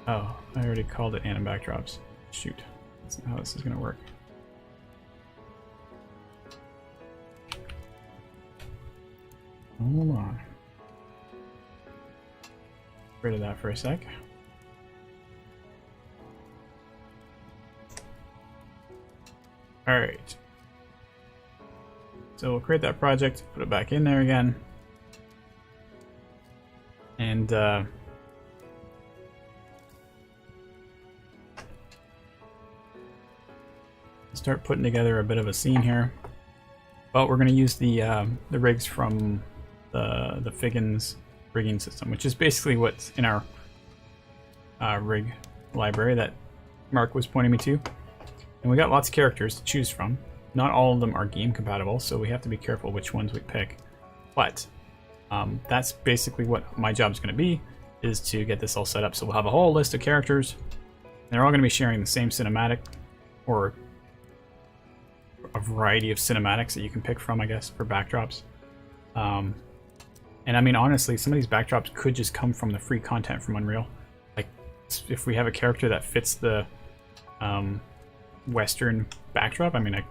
Oh, I already called it anim backdrops. Shoot, that's not how this is gonna work. Hold on. Get rid of that for a sec. Alright. So we'll create that project, put it back in there again. And start putting together a bit of a scene here. But we're going to use the rigs from the Figgins rigging system, which is basically what's in our rig library that Mark was pointing me to. And we got lots of characters to choose from. Not all of them are game compatible, so we have to be careful which ones we pick. But that's basically what my job is going to be, is to get this all set up. So we'll have a whole list of characters. And they're all going to be sharing the same cinematic, or a variety of cinematics that you can pick from, I guess, for backdrops. And I mean, honestly, some of these backdrops could just come from the free content from Unreal. Like, if we have a character that fits the Western backdrop, I mean,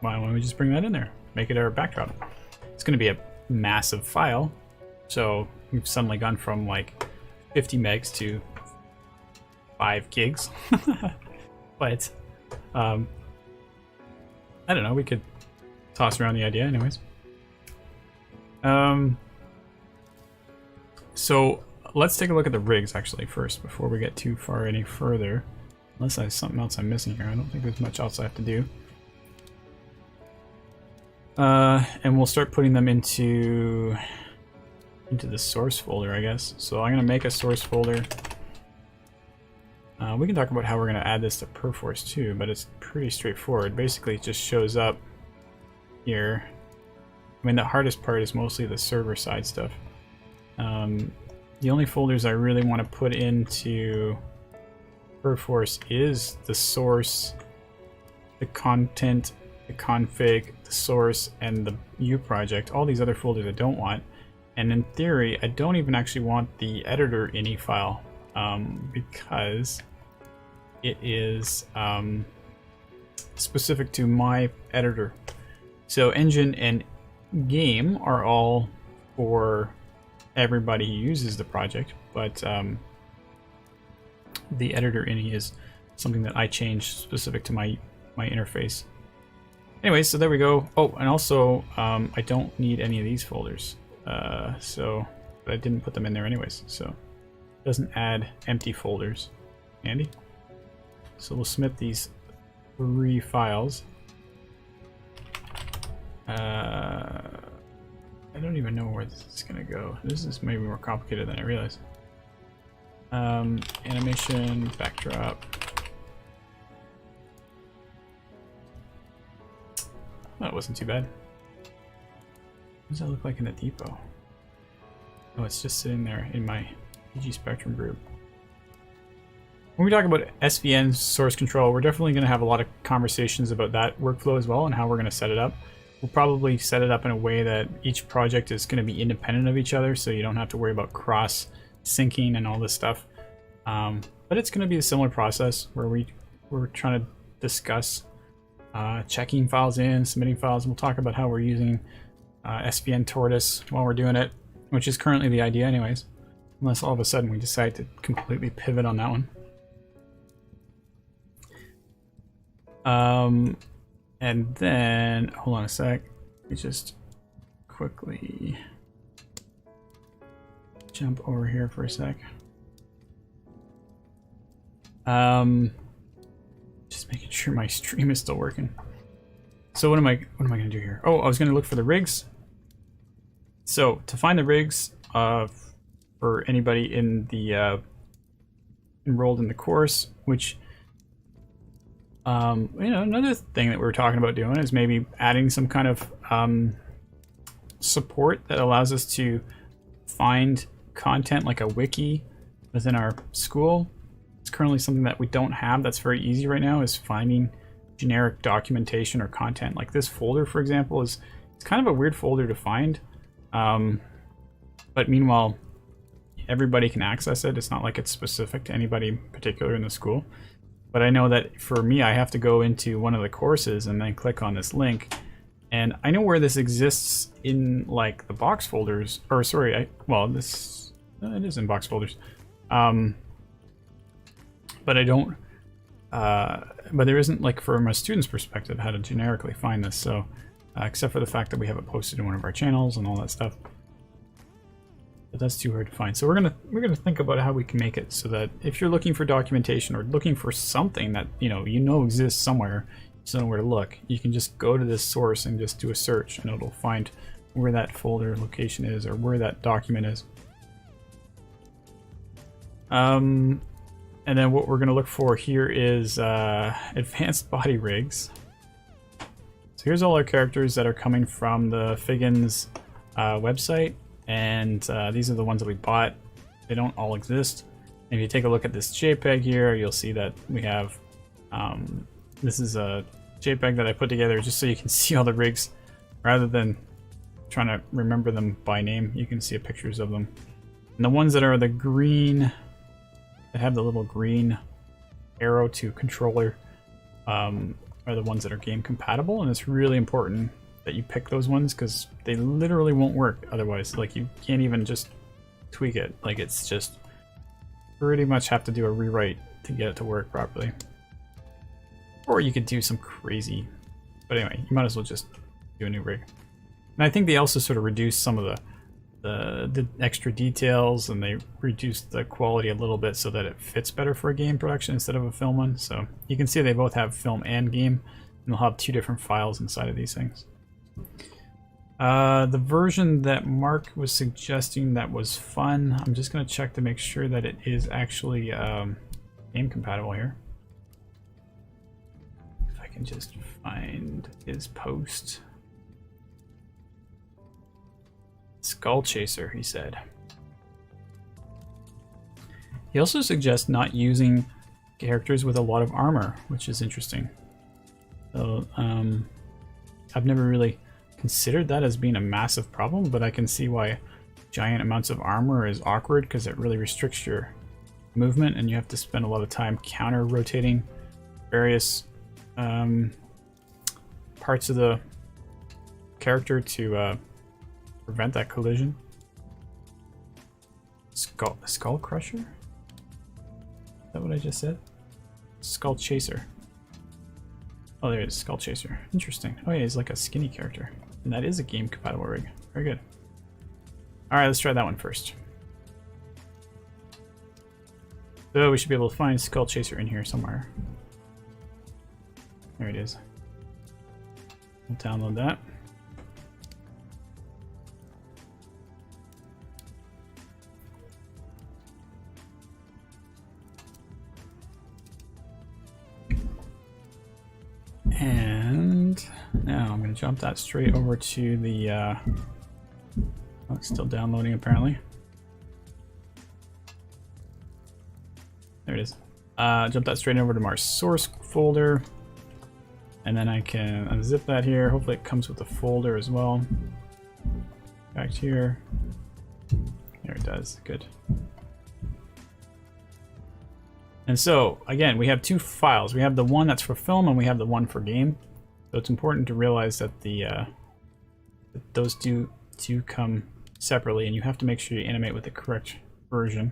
why don't we just bring that in there? Make it our backdrop. It's going to be a massive file, so we've suddenly gone from like 50 megs to 5 gigs. But I don't know, we could toss around the idea anyways. So let's take a look at the rigs actually first before we get too far any further. Unless there's something else I'm missing here. I don't think there's much else I have to do. And we'll start putting them into the source folder, I guess. So I'm going to make a source folder. We can talk about how we're going to add this to Perforce too, but it's pretty straightforward. Basically, it just shows up here. I mean, the hardest part is mostly the server side stuff. The only folders I really want to put into Perforce is the source, the content, the config, the source, and the U project. All these other folders I don't want. And in theory, I don't even actually want the editor ini file because it is specific to my editor. So engine and game are all for everybody who uses the project, but the editor ini is something that I change specific to my interface. Anyway, so there we go. Oh, and also I don't need any of these folders, but I didn't put them in there anyways, so it doesn't add empty folders. Handy. So we'll submit these 3 files. And I don't even know where this is gonna go. This is maybe more complicated than I realized. Animation, backdrop. That wasn't too bad. What does that look like in the depot? Oh, it's just sitting there in my PG Spectrum group. When we talk about SVN source control, we're definitely going to have a lot of conversations about that workflow as well and how we're going to set it up. We'll probably set it up in a way that each project is going to be independent of each other, so you don't have to worry about cross syncing and all this stuff. But it's going to be a similar process where we're trying to discuss checking files in, submitting files, and we'll talk about how we're using SVN tortoise while we're doing it, which is currently the idea anyways, unless all of a sudden we decide to completely pivot on that one. And then, hold on a sec, let me just quickly jump over here for a sec. Just making sure my stream is still working. So what am I gonna do here? Oh, I was gonna look for the rigs. So to find the rigs for anybody in the enrolled in the course, which you know, another thing that we were talking about doing is maybe adding some kind of support that allows us to find content like a wiki within our school. It's currently something that we don't have that's very easy right now, is finding generic documentation or content. Like this folder, for example, it's kind of a weird folder to find. But meanwhile, everybody can access it. It's not like it's specific to anybody in particular in the school. But I know that for me, I have to go into one of the courses and then click on this link. And I know where this exists in like the box folders, or sorry, well, this, it is in box folders. But I don't, but there isn't, like, from a student's perspective, how to generically find this. So, except for the fact that we have it posted in one of our channels and all that stuff. But that's too hard to find. So we're gonna think about how we can make it so that if you're looking for documentation or looking for something that you know exists somewhere, you just don't know where to look, you can just go to this source and just do a search, and it'll find where that folder location is or where that document is. And then what we're gonna look for here is advanced body rigs. So here's all our characters that are coming from the Figgins website. And these are the ones that we bought. They don't all exist. And if you take a look at this JPEG here, you'll see that we have, this is a JPEG that I put together just so you can see all the rigs. Rather than trying to remember them by name, you can see pictures of them. And the ones that are the green, that have the little green arrow to controller, are the ones that are game compatible. And it's really important that you pick those ones because they literally won't work otherwise. Like, you can't even just tweak it. Like, it's just pretty much have to do a rewrite to get it to work properly. Or you could do some crazy, but anyway, you might as well just do a new rig. And I think they also sort of reduce some of the extra details, and they reduce the quality a little bit so that it fits better for a game production instead of a film one. So you can see they both have film and game, and they'll have two different files inside of these things. The version that Mark was suggesting that was fun, I'm just going to check to make sure that it is actually game compatible here. If I can just find his post. Skullchaser, he said. He also suggests not using characters with a lot of armor, which is interesting. So, I've never really considered that as being a massive problem, but I can see why giant amounts of armor is awkward, because it really restricts your movement and you have to spend a lot of time counter rotating various parts of the character to prevent that collision. Skull crusher? Is that what I just said? Skullchaser. Oh, there it is, Skullchaser. Interesting. Oh yeah, he's like a skinny character. And that is a game compatible rig. Very good. Alright, let's try that one first. So we should be able to find Skullchaser in here somewhere. There it is. We'll download that. Now I'm going to jump that straight over to the... oh, it's still downloading apparently. There it is. Jump that straight over to my source folder. And then I can unzip that here. Hopefully it comes with a folder as well. Back here. There it does. Good. And so, again, we have two files. We have the one that's for film and we have the one for game. So it's important to realize that that those two come separately, and you have to make sure you animate with the correct version.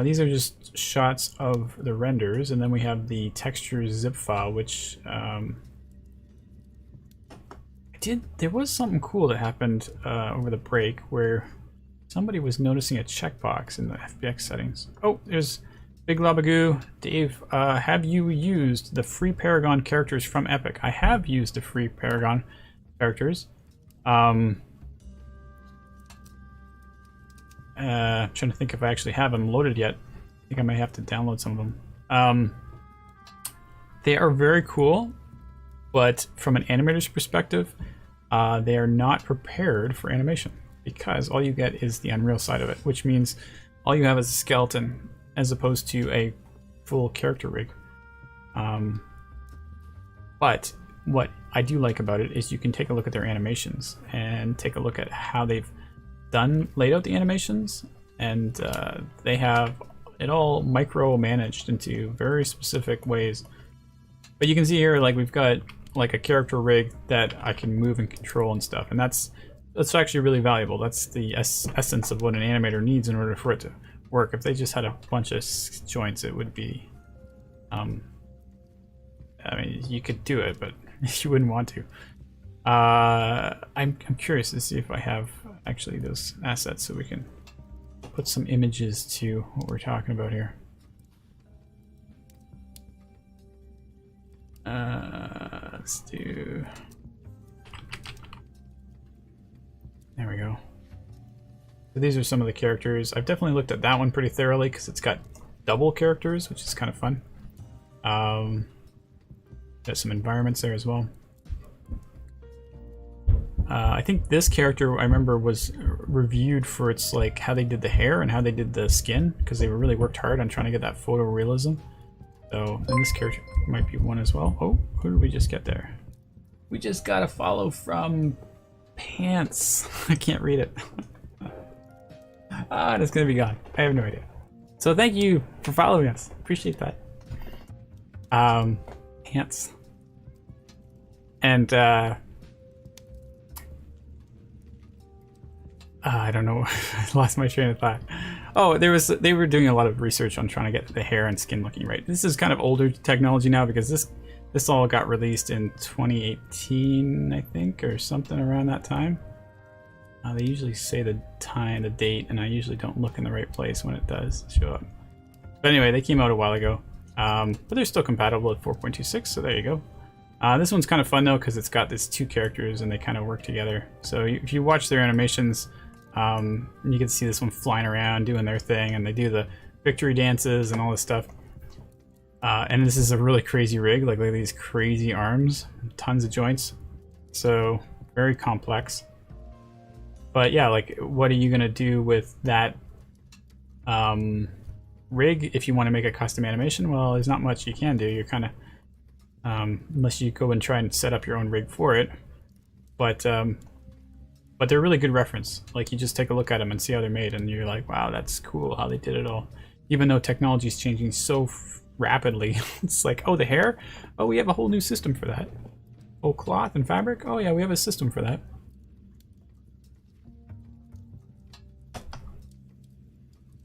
These are just shots of the renders, and then we have the texture zip file, which there was something cool that happened over the break where somebody was noticing a checkbox in the FBX settings. Oh, there's Big Labagoo. Dave, have you used the free Paragon characters from Epic? I have used the free Paragon characters. Trying to think if I actually have them loaded yet. I think I may have to download some of them. They are very cool, but from an animator's perspective, they are not prepared for animation because all you get is the Unreal side of it, which means all you have is a skeleton as opposed to a full character rig. But what I do like about it is you can take a look at their animations and take a look at how they've laid out the animations, and they have it all micro-managed into very specific ways. But you can see here, like, we've got like a character rig that I can move and control and stuff, and that's actually really valuable. That's the essence of what an animator needs in order for it to work. If they just had a bunch of joints, it would be I mean, you could do it, but you wouldn't want to. I'm curious to see if I have actually those assets so we can put some images to what we're talking about here. Let's do... There we go. So these are some of the characters. I've definitely looked at that one pretty thoroughly because it's got double characters, which is kind of fun. There's some environments there as well. I think this character I remember was reviewed for its like how they did the hair and how they did the skin, because they really worked hard on trying to get that photorealism. So, and this character might be one as well. Oh, who did we just get there? We just got a follow from Pants. I can't read it. It's gonna be gone. I have no idea. So thank you for following us. Appreciate that. Pants. And I don't know. I lost my train of thought. Oh, they were doing a lot of research on trying to get the hair and skin looking right. This is kind of older technology now because this all got released in 2018, I think, or something around that time. They usually say the time, the date, and I usually don't look in the right place when it does show up. But anyway, they came out a while ago, but they're still compatible at 4.26, so there you go. This one's kind of fun though because it's got these two characters and they kind of work together. So if you watch their animations, you can see this one flying around doing their thing, and they do the victory dances and all this stuff. And this is a really crazy rig. Like, look at these crazy arms, tons of joints, so very complex. But yeah, like, what are you gonna do with that rig if you want to make a custom animation? Well, there's not much you can do. You're kind of unless you go and try and set up your own rig for it. But they're a really good reference. Like, you just take a look at them and see how they're made, and you're like, wow, that's cool how they did it all. Even though technology is changing so rapidly, it's like, oh, the hair? Oh, we have a whole new system for that. Oh, cloth and fabric? Oh yeah, we have a system for that.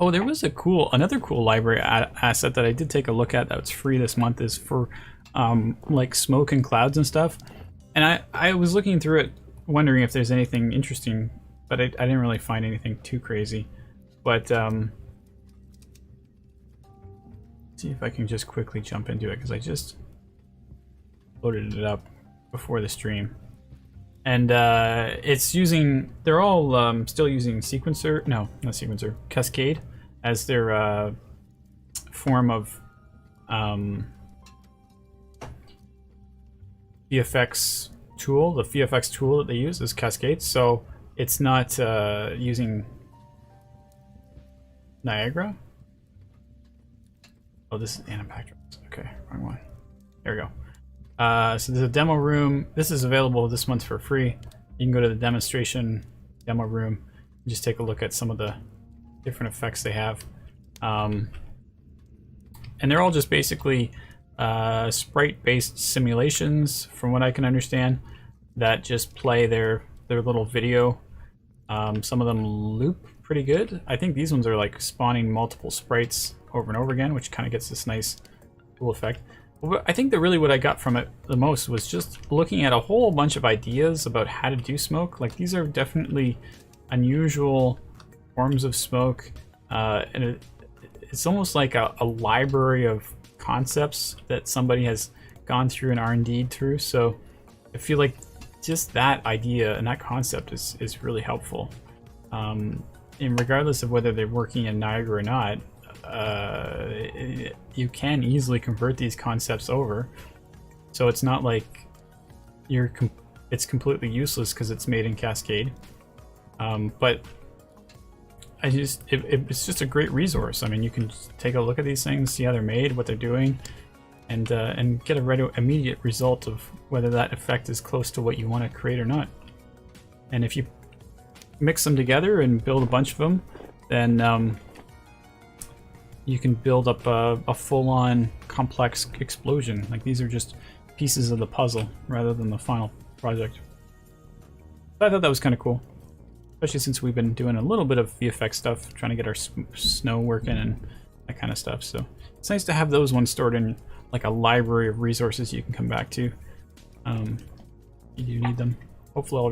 Oh, there was another cool library asset that I did take a look at that's free this month, is for like smoke and clouds and stuff. And I was looking through it wondering if there's anything interesting, but I didn't really find anything too crazy. But see if I can just quickly jump into it, because I just loaded it up before the stream. And it's using, they're all still using sequencer, no, not sequencer, Cascade as their form of VFX tool. The VFX tool that they use is Cascade, so it's not using Niagara. Oh, this is Animatrix. Okay, wrong one. There we go. So there's a demo room. This is available this month for free. You can go to the demonstration demo room and just take a look at some of the different effects they have. And they're all just basically sprite-based simulations, from what I can understand, that just play their little video. Some of them loop pretty good. I think these ones are like spawning multiple sprites over and over again, which kind of gets this nice cool effect. But I think that really what I got from it the most was just looking at a whole bunch of ideas about how to do smoke. Like, these are definitely unusual forms of smoke, and it's almost like a library of concepts that somebody has gone through and R&D'd through. So I feel like just that idea and that concept is really helpful. And regardless of whether they're working in Niagara or not, you can easily convert these concepts over. So it's not like it's completely useless because it's made in Cascade. But it's just a great resource. I mean, you can just take a look at these things, see how they're made, what they're doing, and get a immediate result of whether that effect is close to what you want to create or not. And if you mix them together and build a bunch of them, then you can build up a full-on complex explosion. Like, these are just pieces of the puzzle rather than the final project. So I thought that was kind of cool, especially since we've been doing a little bit of VFX stuff, trying to get our snow working and that kind of stuff. So it's nice to have those ones stored in like a library of resources you can come back to. You do need them. Hopefully I'll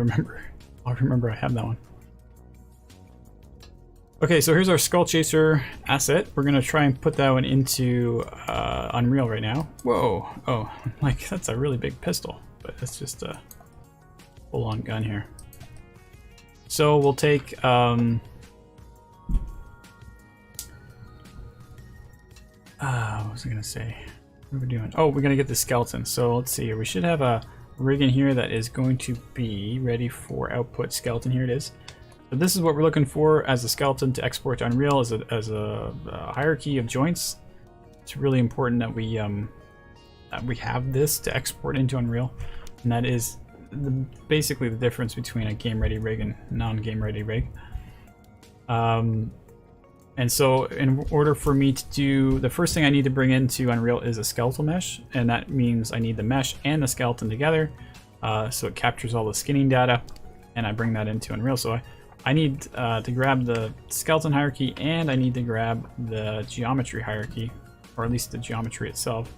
remember I have that one. Okay, so here's our skullchaser asset. We're gonna try and put that one into Unreal right now. Whoa, oh, like that's a really big pistol, but it's just a full-on gun here. So we'll take what was I gonna say? What are we doing? Oh, we're gonna get the skeleton. So let's see here. We should have a rig in here that is going to be ready for output skeleton. Here it is. So this is what we're looking for as a skeleton to export to Unreal as a hierarchy of joints. It's really important that we have this to export into Unreal, and that is basically the difference between a game ready rig and non-game ready rig. And so in order for me to do, the first thing I need to bring into Unreal is a skeletal mesh, and that means I need the mesh and the skeleton together, so it captures all the skinning data, and I bring that into Unreal. So I need to grab the skeleton hierarchy, and I need to grab the geometry hierarchy, or at least the geometry itself.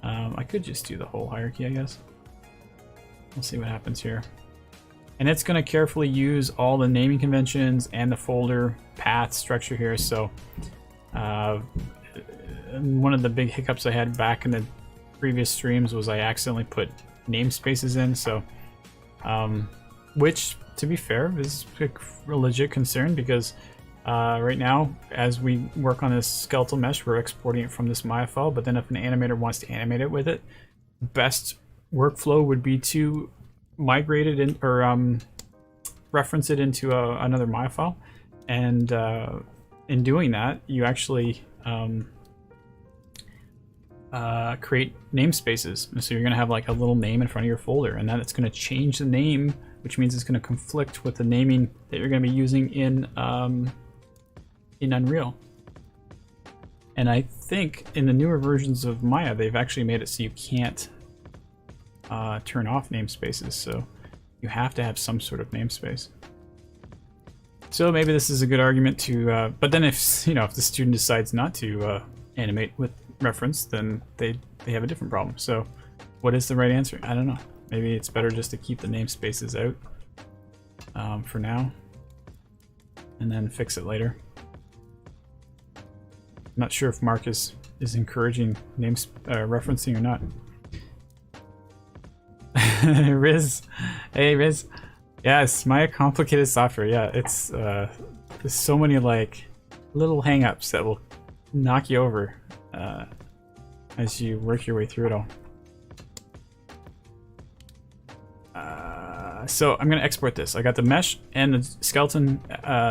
I could just do the whole hierarchy, I guess. We'll see what happens here. And it's going to carefully use all the naming conventions and the folder path structure here. So one of the big hiccups I had back in the previous streams was I accidentally put namespaces in. So, which, to be fair, is a legit concern, because right now, as we work on this skeletal mesh, we're exporting it from this Maya file. But then if an animator wants to animate it with it, best workflow would be to migrate it in, or reference it into another Maya file, and in doing that, you actually create namespaces. And so you're going to have like a little name in front of your folder, and then it's going to change the name, which means it's going to conflict with the naming that you're going to be using in Unreal. And I think in the newer versions of Maya, they've actually made it so you can't turn off namespaces, so you have to have some sort of namespace. So maybe this is a good argument to, but then if the student decides not to animate with reference, then they have a different problem. So what is the right answer? I don't know. Maybe it's better just to keep the namespaces out for now, and then fix it later. I'm not sure if Mark is encouraging names referencing or not. Riz, hey Riz, yes, Maya complicated software. Yeah, it's there's so many like little hang-ups that will knock you over as you work your way through it all. So I'm going to export this. I got the mesh and the skeleton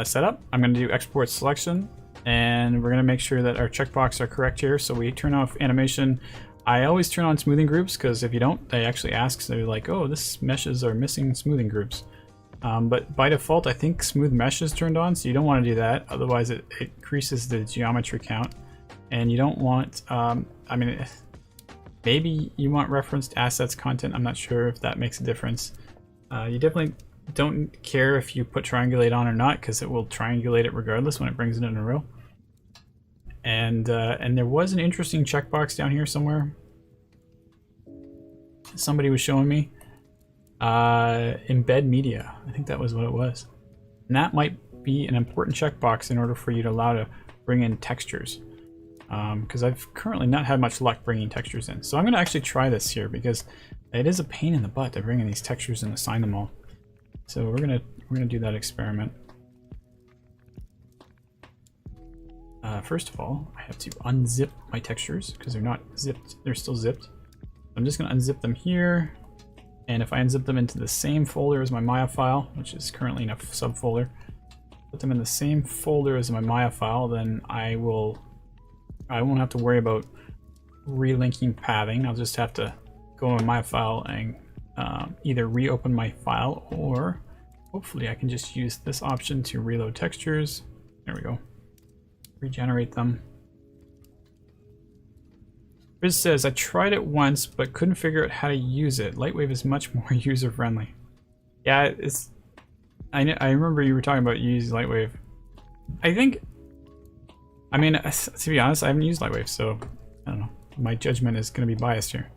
set up. I'm going to do export selection, and we're going to make sure that our checkbox are correct here. So we turn off animation. I always turn on smoothing groups, because if you don't, they actually ask. So they're like, oh, this meshes are missing smoothing groups. But by default, I think smooth mesh is turned on, so you don't want to do that. Otherwise, it increases the geometry count. And you don't want, I mean, maybe you want referenced assets content. I'm not sure if that makes a difference. You definitely don't care if you put triangulate on or not, because it will triangulate it regardless when it brings it in a row. And there was an interesting checkbox down here somewhere. Somebody was showing me. Embed media. I think that was what it was. And that might be an important checkbox in order for you to allow to bring in textures. Because I've currently not had much luck bringing textures in. So I'm going to actually try this here, because it is a pain in the butt to bring in these textures and assign them all. So we're gonna do that experiment. First of all, I have to unzip my textures because they're not zipped; they're still zipped. I'm just gonna unzip them here, and if I unzip them into the same folder as my Maya file, which is currently in a subfolder, put them in the same folder as my Maya file, then I won't have to worry about relinking pathing. I'll just have to go in my file and either reopen my file, or hopefully I can just use this option to reload textures. There we go. Regenerate them. Riz says, I tried it once but couldn't figure out how to use it. Lightwave is much more user friendly. Yeah, I remember you were talking about using Lightwave. I mean, to be honest, I haven't used Lightwave, so I don't know. My judgment is going to be biased here.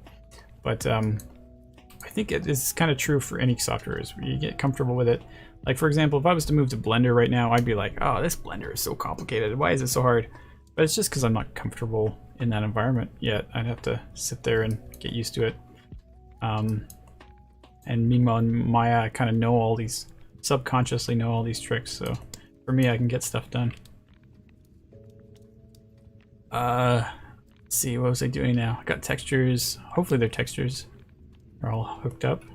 But I think it is kind of true for any software. Is you get comfortable with it. Like, for example, if I was to move to Blender right now, I'd be like, oh, this Blender is so complicated. Why is it so hard? But it's just because I'm not comfortable in that environment yet. I'd have to sit there and get used to it. And meanwhile, in Maya, I kind of know all these, subconsciously know all these tricks. So for me, I can get stuff done. Let's see, what was I doing now? I got textures. Hopefully they're textures. They're all hooked up.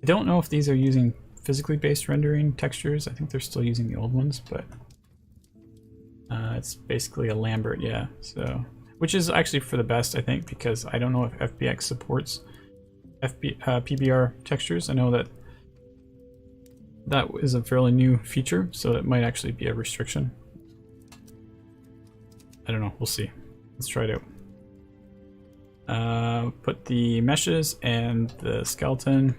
I don't know if these are using physically based rendering textures. I think they're still using the old ones, but it's basically a Lambert, yeah. So, which is actually for the best, I think, because I don't know if FBX supports PBR textures. I know that is a fairly new feature, so it might actually be a restriction. I don't know, we'll see. Let's try it out. Put the meshes and the skeleton.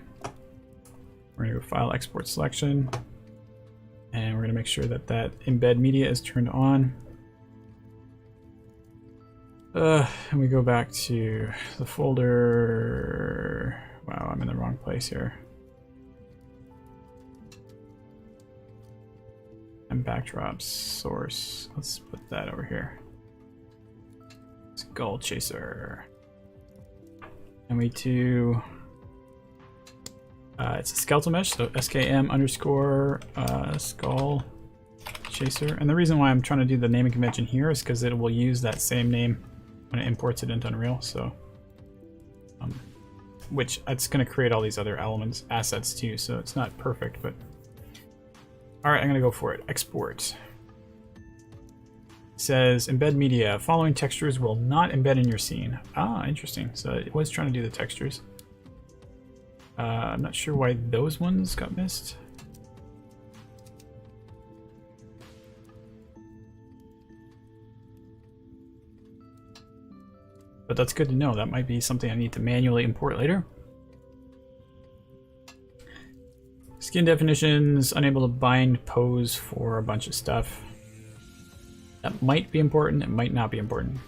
We're gonna go File, Export Selection, and we're gonna make sure that that embed media is turned on. And we go back to the folder. Wow, I'm in the wrong place here. And backdrops, source. Let's put that over here. Skullchaser. And we do. It's a skeletal mesh, so skm underscore skull chaser. And the reason why I'm trying to do the naming convention here is because it will use that same name when it imports it into Unreal. So, which it's going to create all these other elements, assets too. So it's not perfect, but all right, I'm going to go for it. Export. It says embed media. Following textures will not embed in your scene. Ah, interesting. So it was trying to do the textures. I'm not sure why those ones got missed. But that's good to know. That might be something I need to manually import later. Skin definitions, unable to bind pose for a bunch of stuff. That might be important, it might not be important.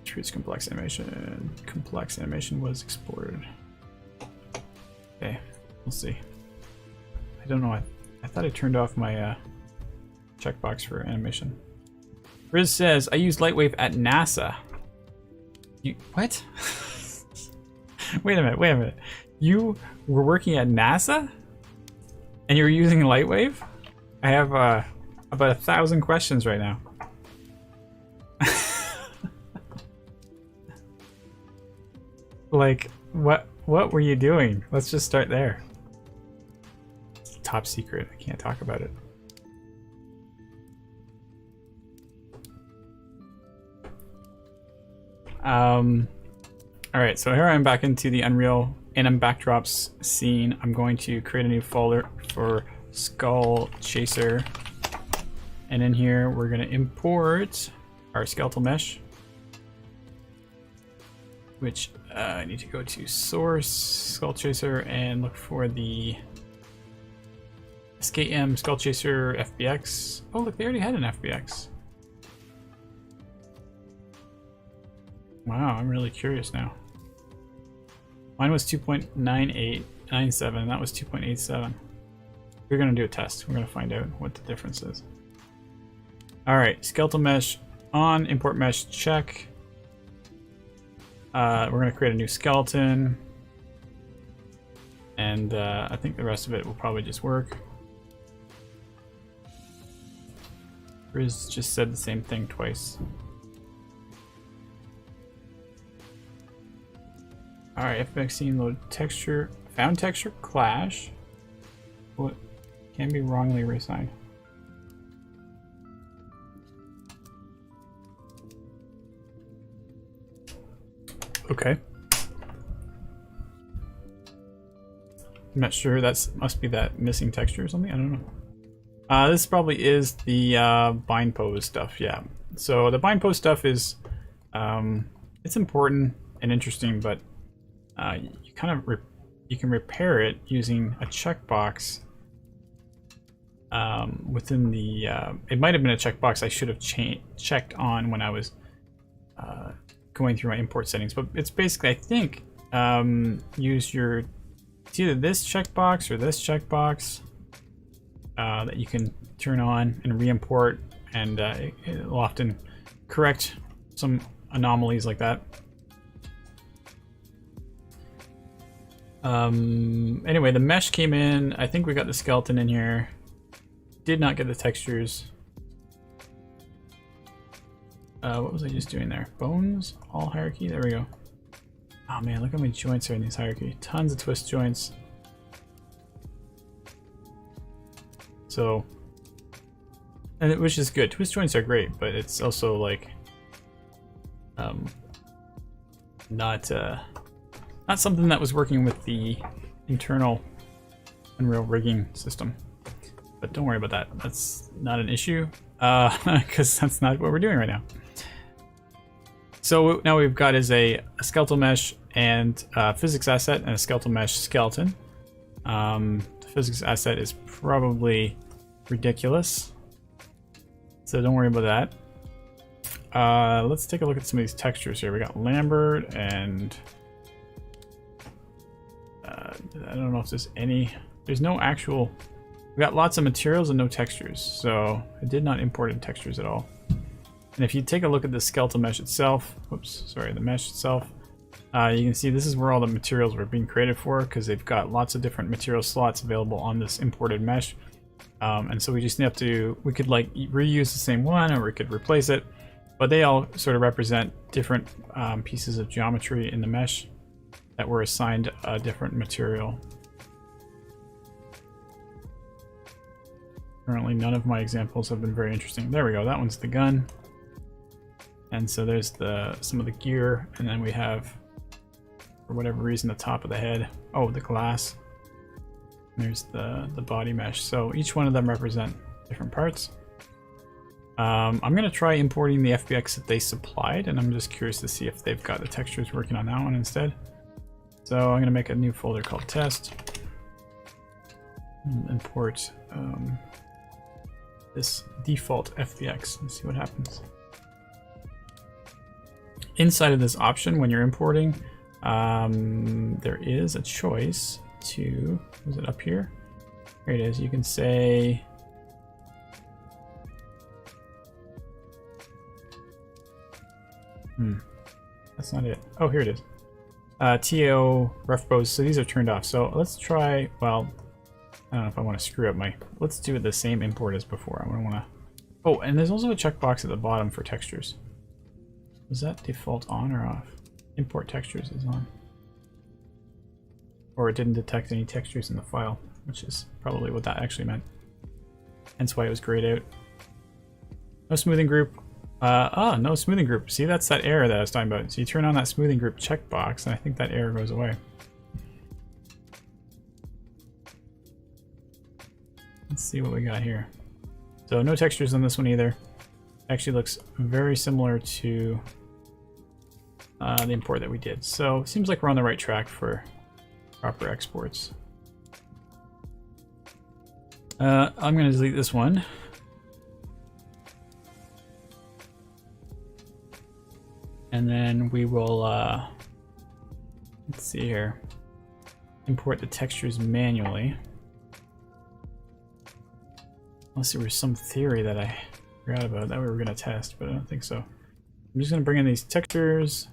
Choose complex animation. Complex animation was exported. Okay, we'll see. I don't know. I thought I turned off my checkbox for animation. Riz says, I used Lightwave at NASA. You what? Wait a minute. You were working at NASA? And you were using Lightwave? I have about 1,000 questions right now. Like, what What were you doing? Let's just start there. It's top secret. I can't talk about it. Alright, so here I'm back into the Unreal Anim Backdrops scene. I'm going to create a new folder for skullchaser. And in here, we're going to import our skeletal mesh, which I need to go to source skullchaser and look for the SKM skullchaser FBX. Oh, look, they already had an FBX. Wow, I'm really curious now. Mine was 2.9897, that was 2.87. We're gonna do a test. We're gonna find out what the difference is. All right, skeletal mesh on, import mesh, check. We're gonna create a new skeleton. And I think the rest of it will probably just work. Riz just said the same thing twice. Alright, FBX scene load texture, found texture clash. What can be wrongly reassigned. Okay. I'm not sure, that must be that missing texture or something, I don't know. This probably is the bind pose stuff, yeah. So the bind pose stuff is, it's important and interesting, but you kind of you can repair it using a checkbox within the. It might have been a checkbox I should have checked on when I was going through my import settings, but it's basically, I think, use your, it's either this checkbox or this checkbox that you can turn on and re-import, and it'll often correct some anomalies like that. Anyway, the mesh came in. I think we got the skeleton in here. Did not get the textures. What was I just doing there? Bones, all hierarchy. There we go. Oh man, look how many joints are in these hierarchy. Tons of twist joints. So, and which is good. Twist joints are great, but it's also like not something that was working with the internal Unreal rigging system. But don't worry about that. That's not an issue, because that's not what we're doing right now. So now we've got is a skeletal mesh and a physics asset and a skeletal mesh skeleton. The physics asset is probably ridiculous, so don't worry about that. Let's take a look at some of these textures here. We got Lambert and I don't know if there's any. There's no actual. We got lots of materials and no textures, so I did not import in textures at all. And if you take a look at the skeletal mesh itself, whoops, sorry, the mesh itself, you can see this is where all the materials were being created for, because they've got lots of different material slots available on this imported mesh. And so we just have to, we could like reuse the same one, or we could replace it, but they all sort of represent different pieces of geometry in the mesh that were assigned a different material. Currently, none of my examples have been very interesting. There we go, that one's the gun. And so there's some of the gear, and then we have, for whatever reason, the top of the head. Oh, the glass. And there's the body mesh. So each one of them represent different parts. I'm going to try importing the FBX that they supplied, and I'm just curious to see if they've got the textures working on that one instead. So I'm going to make a new folder called test. And import this default FBX and see what happens. Inside of this option, when you're importing, there is a choice to, is it up here? Here it is. You can say, that's not it. Oh, here it is. TAO ref pose. So these are turned off. So let's try, well, I don't know if I want to screw up my, let's do the same import as before. I want to, oh, and there's also a checkbox at the bottom for textures. Was that default on or off? Import textures is on. or it didn't detect any textures in the file, which is probably what that actually meant. Hence why it was grayed out. No smoothing group. No smoothing group. See, that's that error that I was talking about. So you turn on that smoothing group checkbox, and I think that error goes away. Let's see what we got here. So no textures on this one either. Actually looks very similar to the import that we did. So seems like we're on the right track for proper exports. I'm going to delete this one. And then we will, let's see here, import the textures manually. Unless there was some theory that I forgot about that we were going to test, but I don't think so. I'm just going to bring in these textures.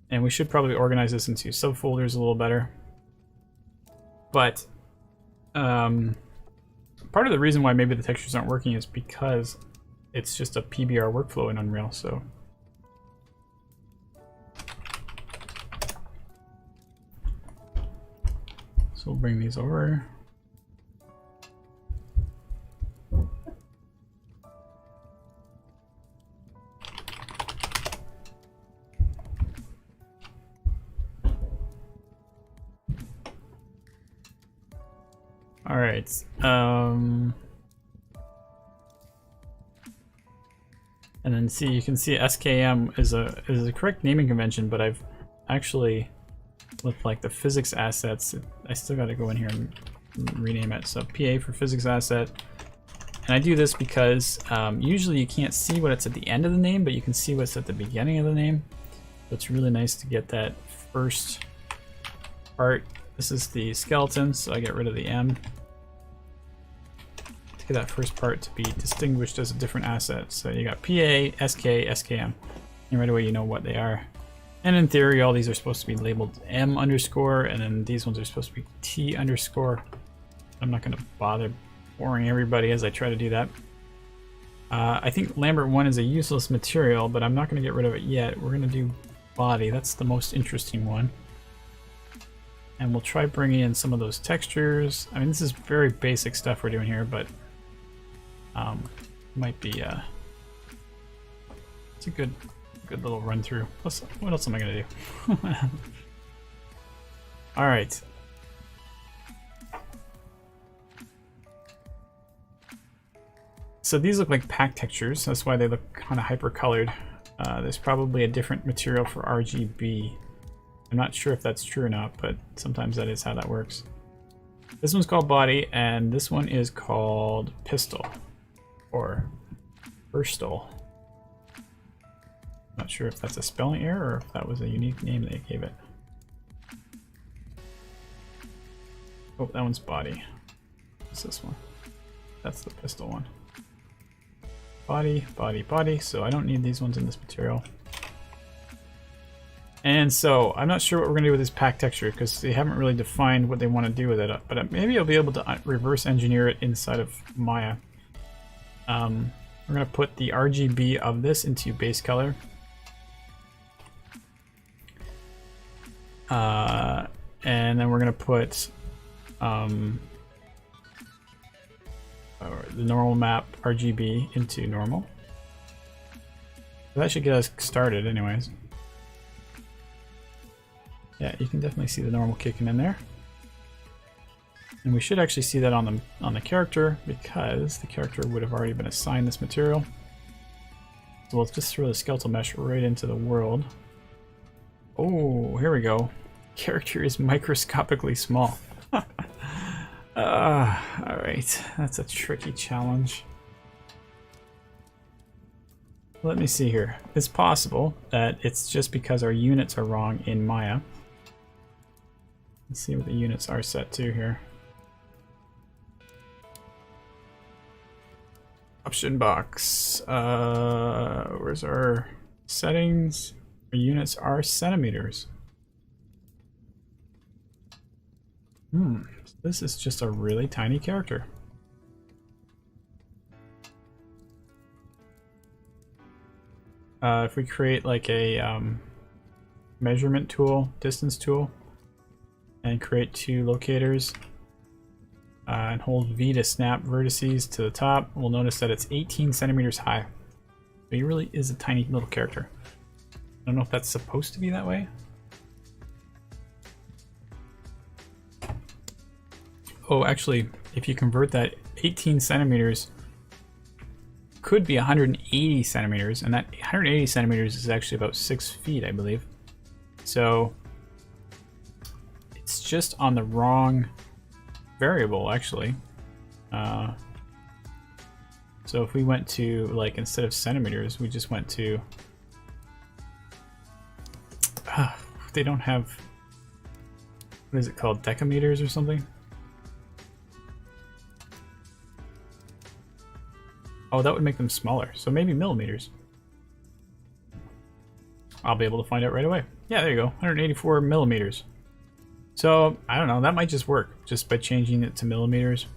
And we should probably organize this into subfolders a little better. But part of the reason why maybe the textures aren't working is because it's just a PBR workflow in Unreal. So we'll bring these over. All right. And then see, you can see SKM is a correct naming convention, but I've actually, with like the physics assets, I still got to go in here and rename it. So PA for physics asset. And I do this because usually you can't see what it's at the end of the name, but you can see what's at the beginning of the name. So it's really nice to get that first part. This is the skeleton, so I get rid of the M. To get that first part to be distinguished as a different asset. So you got PA, SK, SKM. And right away you know what they are. And in theory, all these are supposed to be labeled M underscore, and then these ones are supposed to be T underscore. I'm not going to bother boring everybody as I try to do that. I think Lambert 1 is a useless material, but I'm not going to get rid of it yet. We're going to do body. That's the most interesting one. And we'll try bringing in some of those textures. I mean, this is very basic stuff we're doing here, but might be it's a good little run through. Plus, what else am I gonna do? All right. So these look like pack textures. That's why they look kind of hyper colored. There's probably a different material for RGB. I'm not sure if that's true or not, but sometimes that is how that works. This one's called body, and this one is called pistol, or Burstal. Not sure if that's a spelling error or if that was a unique name they gave it. Oh, that one's body. What's this one? That's the pistol one. Body, body, body. So I don't need these ones in this material. And so I'm not sure what we're going to do with this pack texture because they haven't really defined what they want to do with it. But maybe I'll be able to reverse engineer it inside of Maya. We're going to put the RGB of this into base color. And then we're going to put the normal map RGB into normal. So that should get us started anyways. Yeah, you can definitely see the normal kicking in there. And we should actually see that on the character because the character would have already been assigned this material. So let's just throw the skeletal mesh right into the world. Oh, here we go. Character is microscopically small. Alright, that's a tricky challenge. Let me see here. It's possible that it's just because our units are wrong in Maya. Let's see what the units are set to here. Option box. Where's our settings? Our units are centimeters. This is just a really tiny character. If we create like a measurement tool, distance tool, and create 2 locators. And hold V to snap vertices to the top. We'll notice that it's 18 centimeters high. So he really is a tiny little character. I don't know if that's supposed to be that way. Oh, actually, if you convert that 18 centimeters, could be 180 centimeters, and that 180 centimeters is actually about 6 feet, I believe. So it's just on the wrong variable, actually. So if we went to, like, instead of centimeters, we just went to... they don't have... what is it called? Decameters or something? Oh, that would make them smaller. So maybe millimeters. I'll be able to find out right away. Yeah, there you go. 184 millimeters. So, I don't know. That might just work. Just by changing it to millimeters.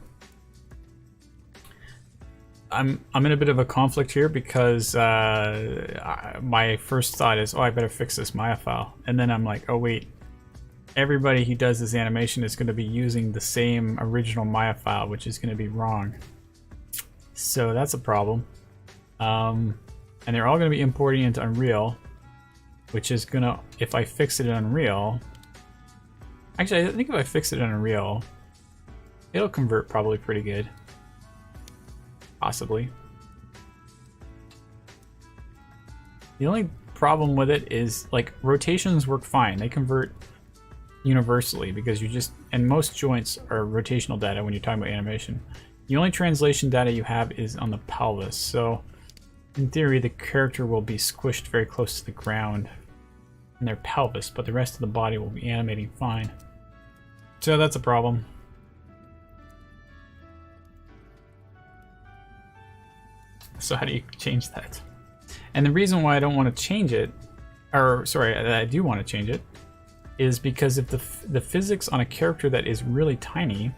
I'm in a bit of a conflict here because my first thought is, oh, I better fix this Maya file. And then I'm like, oh, wait. Everybody who does this animation is going to be using the same original Maya file, which is going to be wrong. So that's a problem. And they're all going to be importing into Unreal, which is going to, if I fix it in Unreal... Actually, I think if I fix it in Unreal, it'll convert probably pretty good. Possibly. The only problem with it is, like, rotations work fine. They convert universally because you just... and most joints are rotational data when you're talking about animation. The only translation data you have is on the pelvis, so in theory the character will be squished very close to the ground in their pelvis, but the rest of the body will be animating fine. So that's a problem. So how do you change that? And the reason why I don't want to change it, or sorry, I do want to change it, is because if the physics on a character that is really tiny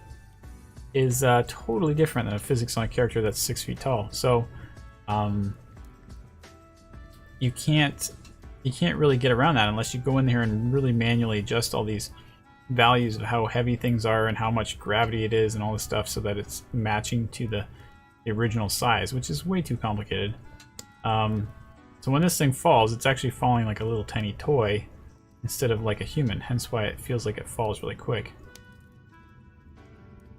is totally different than a physics on a character that's 6 feet tall. So you can't really get around that unless you go in here and really manually adjust all these values of how heavy things are and how much gravity it is and all this stuff so that it's matching to the original size, which is way too complicated. So when this thing falls, it's actually falling like a little tiny toy instead of like a human, hence why it feels like it falls really quick.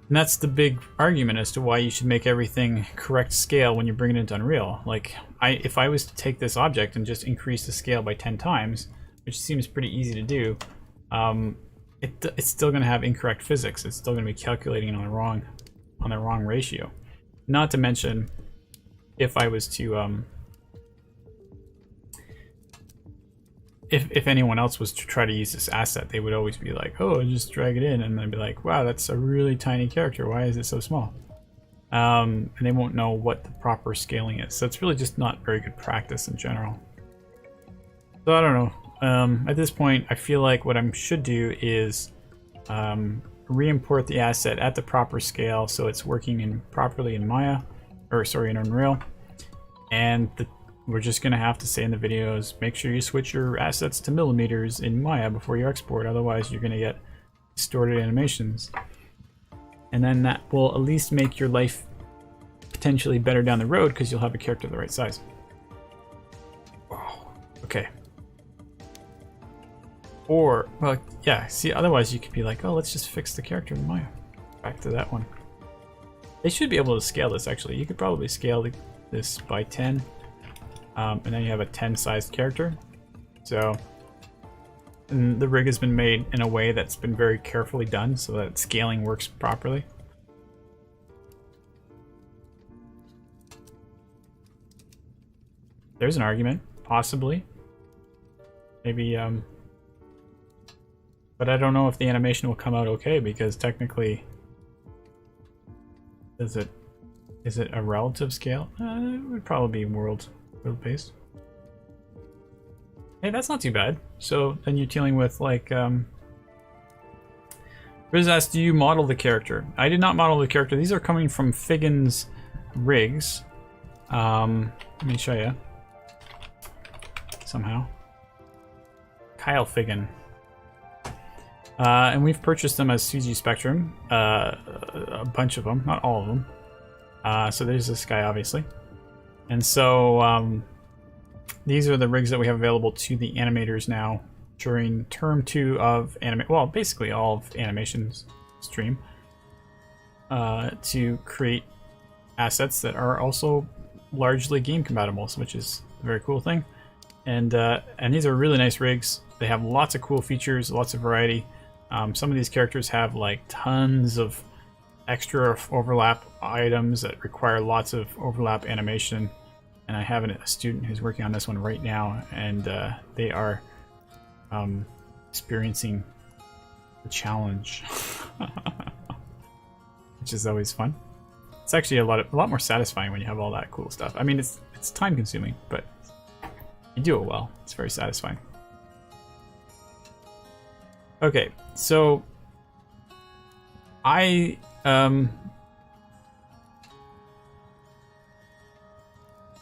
And that's the big argument as to why you should make everything correct scale when you bring it into Unreal. Like, if I was to take this object and just increase the scale by 10 times, which seems pretty easy to do, it's still going to have incorrect physics. It's still going to be calculating on the wrong ratio. Not to mention, if I was to if anyone else was to try to use this asset, they would always be like, oh, just drag it in, and they'd be like, wow, that's a really tiny character, why is it so small? And they won't know what the proper scaling is. So it's really just not very good practice in general. So I don't know. At this point, I feel like what I should do is re-import the asset at the proper scale so it's working properly in Maya, or sorry, in Unreal. And we're just going to have to say in the videos, make sure you switch your assets to millimeters in Maya before you export, otherwise you're going to get distorted animations. And then that will at least make your life potentially better down the road because you'll have a character the right size. Okay. Or, well, yeah, see, otherwise you could be like, oh, let's just fix the character in Maya. Back to that one. They should be able to scale this, actually. You could probably scale this by 10. And then you have a 10-sized character. So the rig has been made in a way that's been very carefully done so that scaling works properly. There's an argument, possibly. Maybe, but I don't know if the animation will come out okay because technically, is it a relative scale? It would probably be world-based. Hey, that's not too bad. So then you're dealing with like, Riz asked, do you model the character? I did not model the character. These are coming from Figgins rigs. Let me show you. Somehow. Kyle Figgin. And we've purchased them as CG Spectrum, a bunch of them, not all of them. So there's this guy, obviously. And so these are the rigs that we have available to the animators now during term 2 of well, basically all of animation's stream, to create assets that are also largely game compatible, which is a very cool thing. And these are really nice rigs. They have lots of cool features, lots of variety. Some of these characters have like tons of extra overlap items that require lots of overlap animation. And I have a student who's working on this one right now, and they are experiencing the challenge, which is always fun. It's actually a lot more satisfying when you have all that cool stuff. I mean, it's time consuming, but you do it well. It's very satisfying. Okay, so I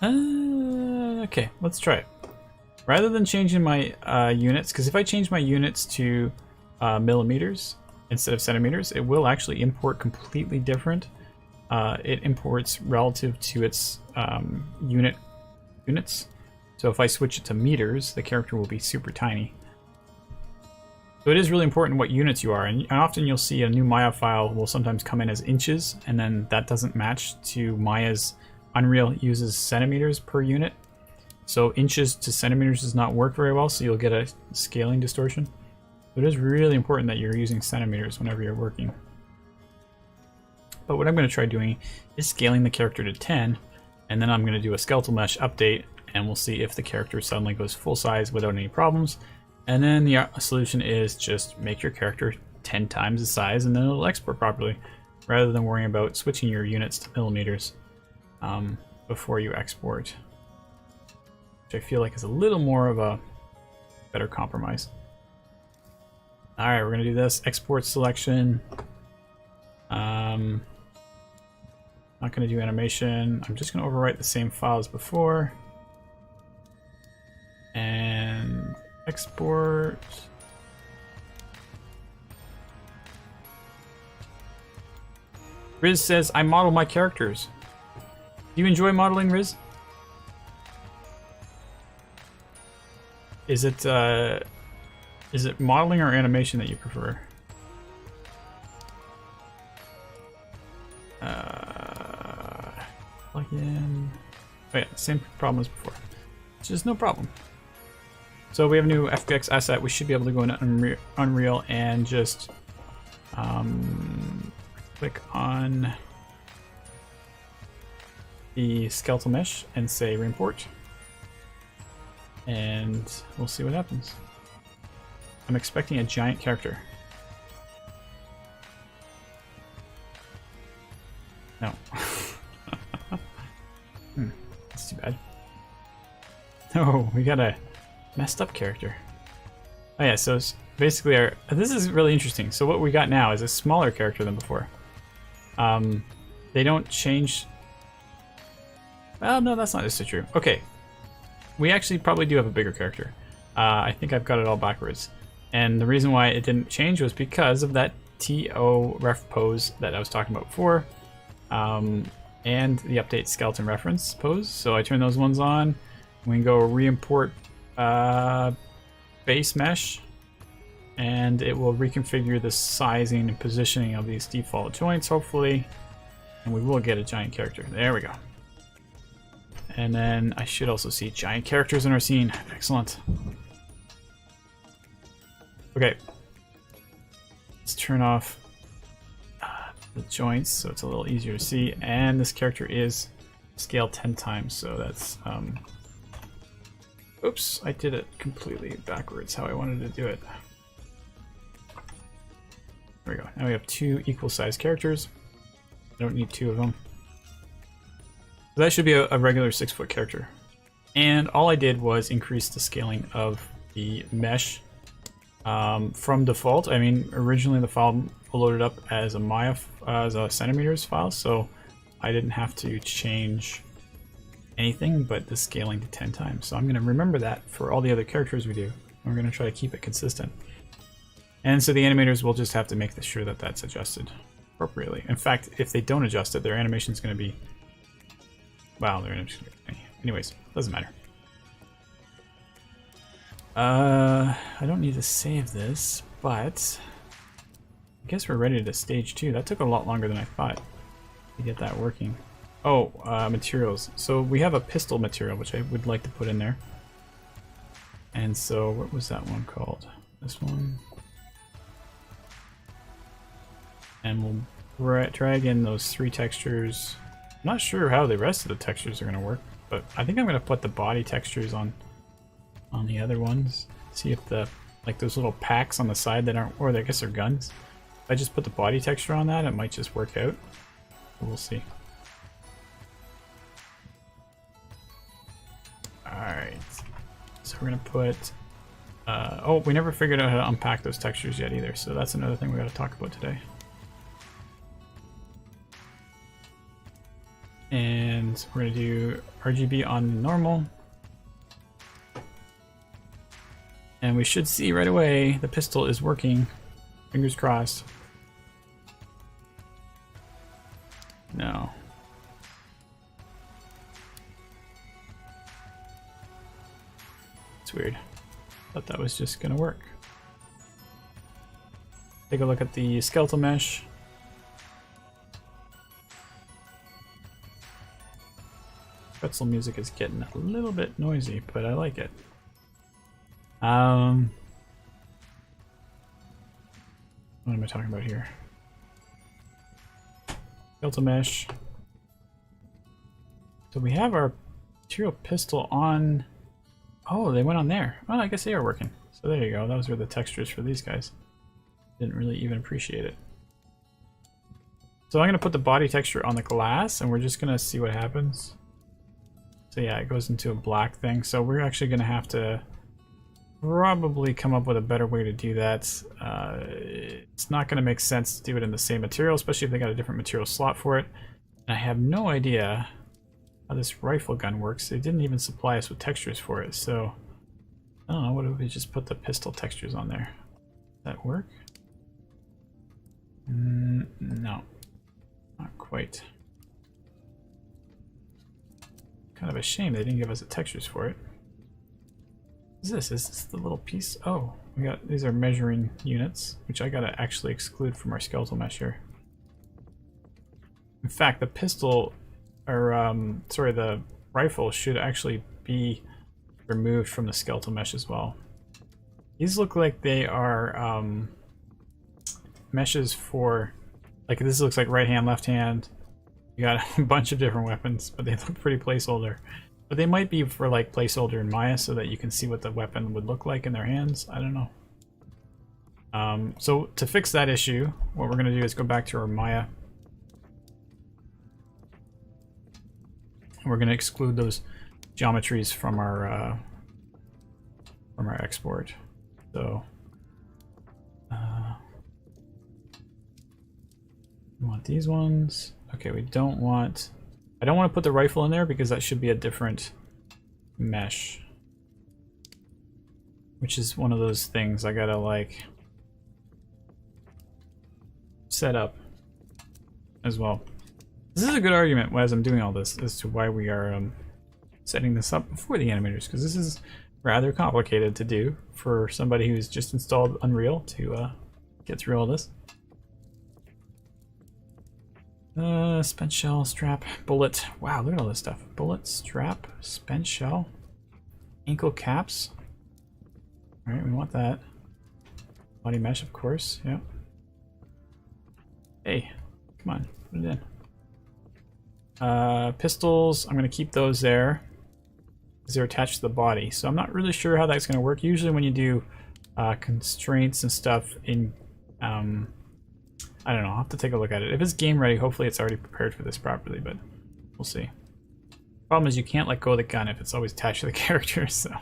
okay, let's try it. Rather than changing my units, because if I change my units to millimeters instead of centimeters, it will actually import completely different. It imports relative to its units. So if I switch it to meters, the character will be super tiny. So it is really important what units you are, and often you'll see a new Maya file will sometimes come in as inches, and then that doesn't match to Maya's. Unreal uses centimeters per unit, so inches to centimeters does not work very well, so you'll get a scaling distortion. So it is really important that you're using centimeters whenever you're working. But what I'm going to try doing is scaling the character to 10, and then I'm going to do a skeletal mesh update, and we'll see if the character suddenly goes full size without any problems. And then the solution is just make your character 10 times the size, and then it'll export properly, rather than worrying about switching your units to millimeters before you export, which I feel like is a little more of a better compromise. All right, we're gonna do this export selection. Not gonna do animation. I'm just gonna overwrite the same file as before and export. Riz says, I model my characters. Do you enjoy modeling, Riz? Is it modeling or animation that you prefer? Plug in. Oh yeah, same problem as before. It's just no problem. So we have a new FBX asset. We should be able to go into Unreal and just click on the skeletal mesh and say reimport, and we'll see what happens. I'm expecting a giant character. No. That's too bad. No, we got a messed up character. Oh yeah, so it's basically this is really interesting. So what we got now is a smaller character than before. They don't change. Well, no, that's not necessarily true. Okay, we actually probably do have a bigger character. I think I've got it all backwards. And the reason why it didn't change was because of that TO ref pose that I was talking about before. And the update skeleton reference pose. So I turn those ones on. We can go re-import base mesh, and it will reconfigure the sizing and positioning of these default joints, hopefully. And we will get a giant character. There we go. And then I should also see giant characters in our scene. Excellent. Okay. Let's turn off the joints so it's a little easier to see. And this character is scaled 10 times, so that's oops, I did it completely backwards how I wanted to do it. There we go. Now we have 2 equal sized characters. I don't need 2 of them. So that should be a regular 6-foot character. And all I did was increase the scaling of the mesh from default. I mean, originally the file loaded up as a Maya, as a centimeters file, so I didn't have to change anything but the scaling to 10 times. So I'm going to remember that for all the other characters we do. We're going to try to keep it consistent. And so the animators will just have to make sure that that's adjusted appropriately. In fact, if they don't adjust it, their animation's going to be... Wow, their animation's going to be... Anyways, doesn't matter. I don't need to save this, but... I guess we're ready to stage 2. That took a lot longer than I thought to get that working. Oh, materials. So we have a pistol material, which I would like to put in there. And so, what was that one called? This one. And we'll drag in those 3 textures. I'm not sure how the rest of the textures are going to work, but I think I'm going to put the body textures on the other ones. See if the, like those little packs on the side that aren't, or I guess they're guns. If I just put the body texture on that, it might just work out. We'll see. Alright. So we're going to put... oh, we never figured out how to unpack those textures yet either, so that's another thing we got to talk about today. And we're going to do RGB on normal. And we should see right away the pistol is working. Fingers crossed. No. It's weird. Thought that was just going to work. Take a look at the skeletal mesh. Pretzel music is getting a little bit noisy, but I like it. What am I talking about here? Skeletal mesh. So we have our material pistol on. Oh, they went on there. Well, I guess they are working. So there you go. Those were the textures for these guys. Didn't really even appreciate it. So I'm going to put the body texture on the glass, and we're just going to see what happens. So yeah, it goes into a black thing. So we're actually going to have to probably come up with a better way to do that. It's not going to make sense to do it in the same material, especially if they got a different material slot for it. And I have no idea how this rifle gun works. They didn't even supply us with textures for it, so I don't know. What if we just put the pistol textures on there? Does that work? No, not quite. Kind of a shame they didn't give us the textures for it. What is this? Is this the little piece? Oh, we got, these are measuring units, which I gotta actually exclude from our skeletal mesh here. In fact, the pistol, or sorry, the rifle should actually be removed from the skeletal mesh as well. These look like they are meshes for, like this looks like right hand, left hand. You got a bunch of different weapons, but they look pretty placeholder. But they might be for like placeholder in Maya so that you can see what the weapon would look like in their hands. I don't know. So to fix that issue, what we're going to do is go back to our Maya. We're going to exclude those geometries from our export. So we want these ones. Okay, we don't want... I don't want to put the rifle in there because that should be a different mesh. Which is one of those things I gotta like set up as well. This is a good argument as I'm doing all this as to why we are setting this up before the animators, because this is rather complicated to do for somebody who's just installed Unreal to get through all this. Spent shell, strap, bullet. Wow, look at all this stuff. Bullet, strap, spent shell, ankle caps. Alright, we want that. Body mesh, of course, yep. Hey, come on, put it in. Pistols, I'm going to keep those there because they're attached to the body. So I'm not really sure how that's going to work. Usually when you do constraints and stuff in... I don't know, I'll have to take a look at it. If it's game ready, hopefully it's already prepared for this properly, but we'll see. Problem is you can't let go of the gun if it's always attached to the character, so...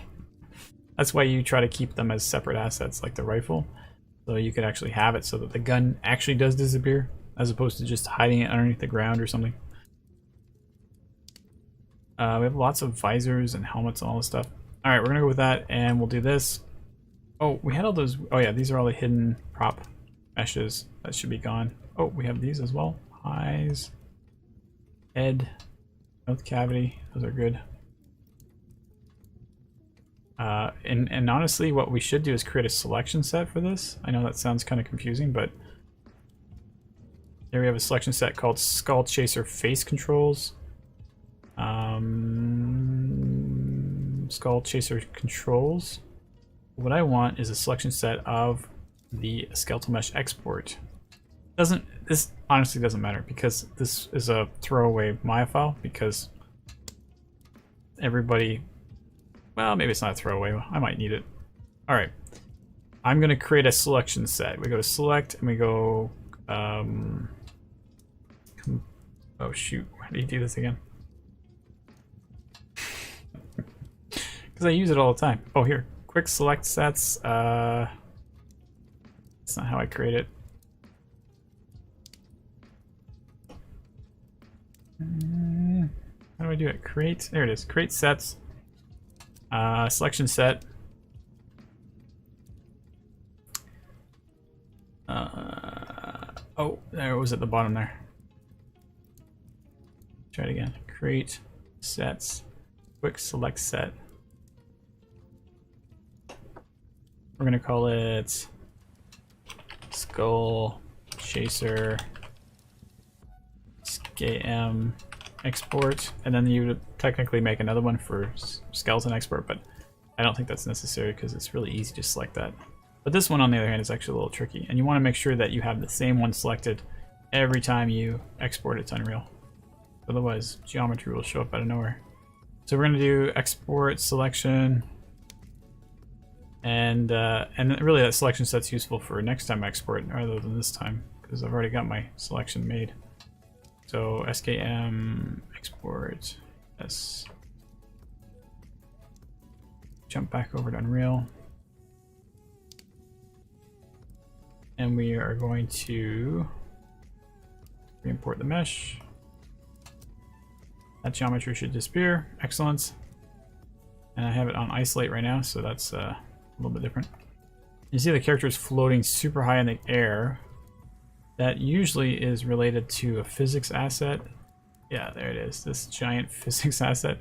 That's why you try to keep them as separate assets, like the rifle. So you could actually have it so that the gun actually does disappear, as opposed to just hiding it underneath the ground or something. We have lots of visors and helmets and all this stuff. Alright, we're gonna go with that, and we'll do this. Oh, we had all those. Oh yeah, these are all the hidden prop meshes. That should be gone. Oh, we have these as well. Eyes, head, mouth cavity. Those are good. And honestly, what we should do is create a selection set for this. I know that sounds kind of confusing, but here we have a selection set called skullchaser face controls. Skullchaser controls. What I want is a selection set of the skeletal mesh export. This honestly doesn't matter because this is a throwaway Maya file because everybody, well, maybe it's not a throwaway. I might need it. All right, I'm gonna create a selection set. We go to select and we go, oh shoot, how do you do this again? Because I use it all the time. Oh, here, quick select sets. That's not how I create it. How do I do it? Create, there it is. Create sets. Selection set. Oh, there it was at the bottom there. Try it again. Create sets. Quick select set. We're gonna call it Skull Chaser SKM export, and then you would technically make another one for skeleton export, but I don't think that's necessary because it's really easy to select that. But this one, on the other hand, is actually a little tricky, and you want to make sure that you have the same one selected every time you export it to Unreal. Otherwise, geometry will show up out of nowhere. So we're going to do export selection, and really that selection set's useful for next time I export rather than this time because I've already got my selection made. So SKM export S. Jump back over to Unreal. And we are going to re-import the mesh. That geometry should disappear. Excellent. And I have it on isolate right now, so that's a little bit different. You see the character is floating super high in the air. That usually is related to a physics asset. Yeah, there it is. This giant physics asset.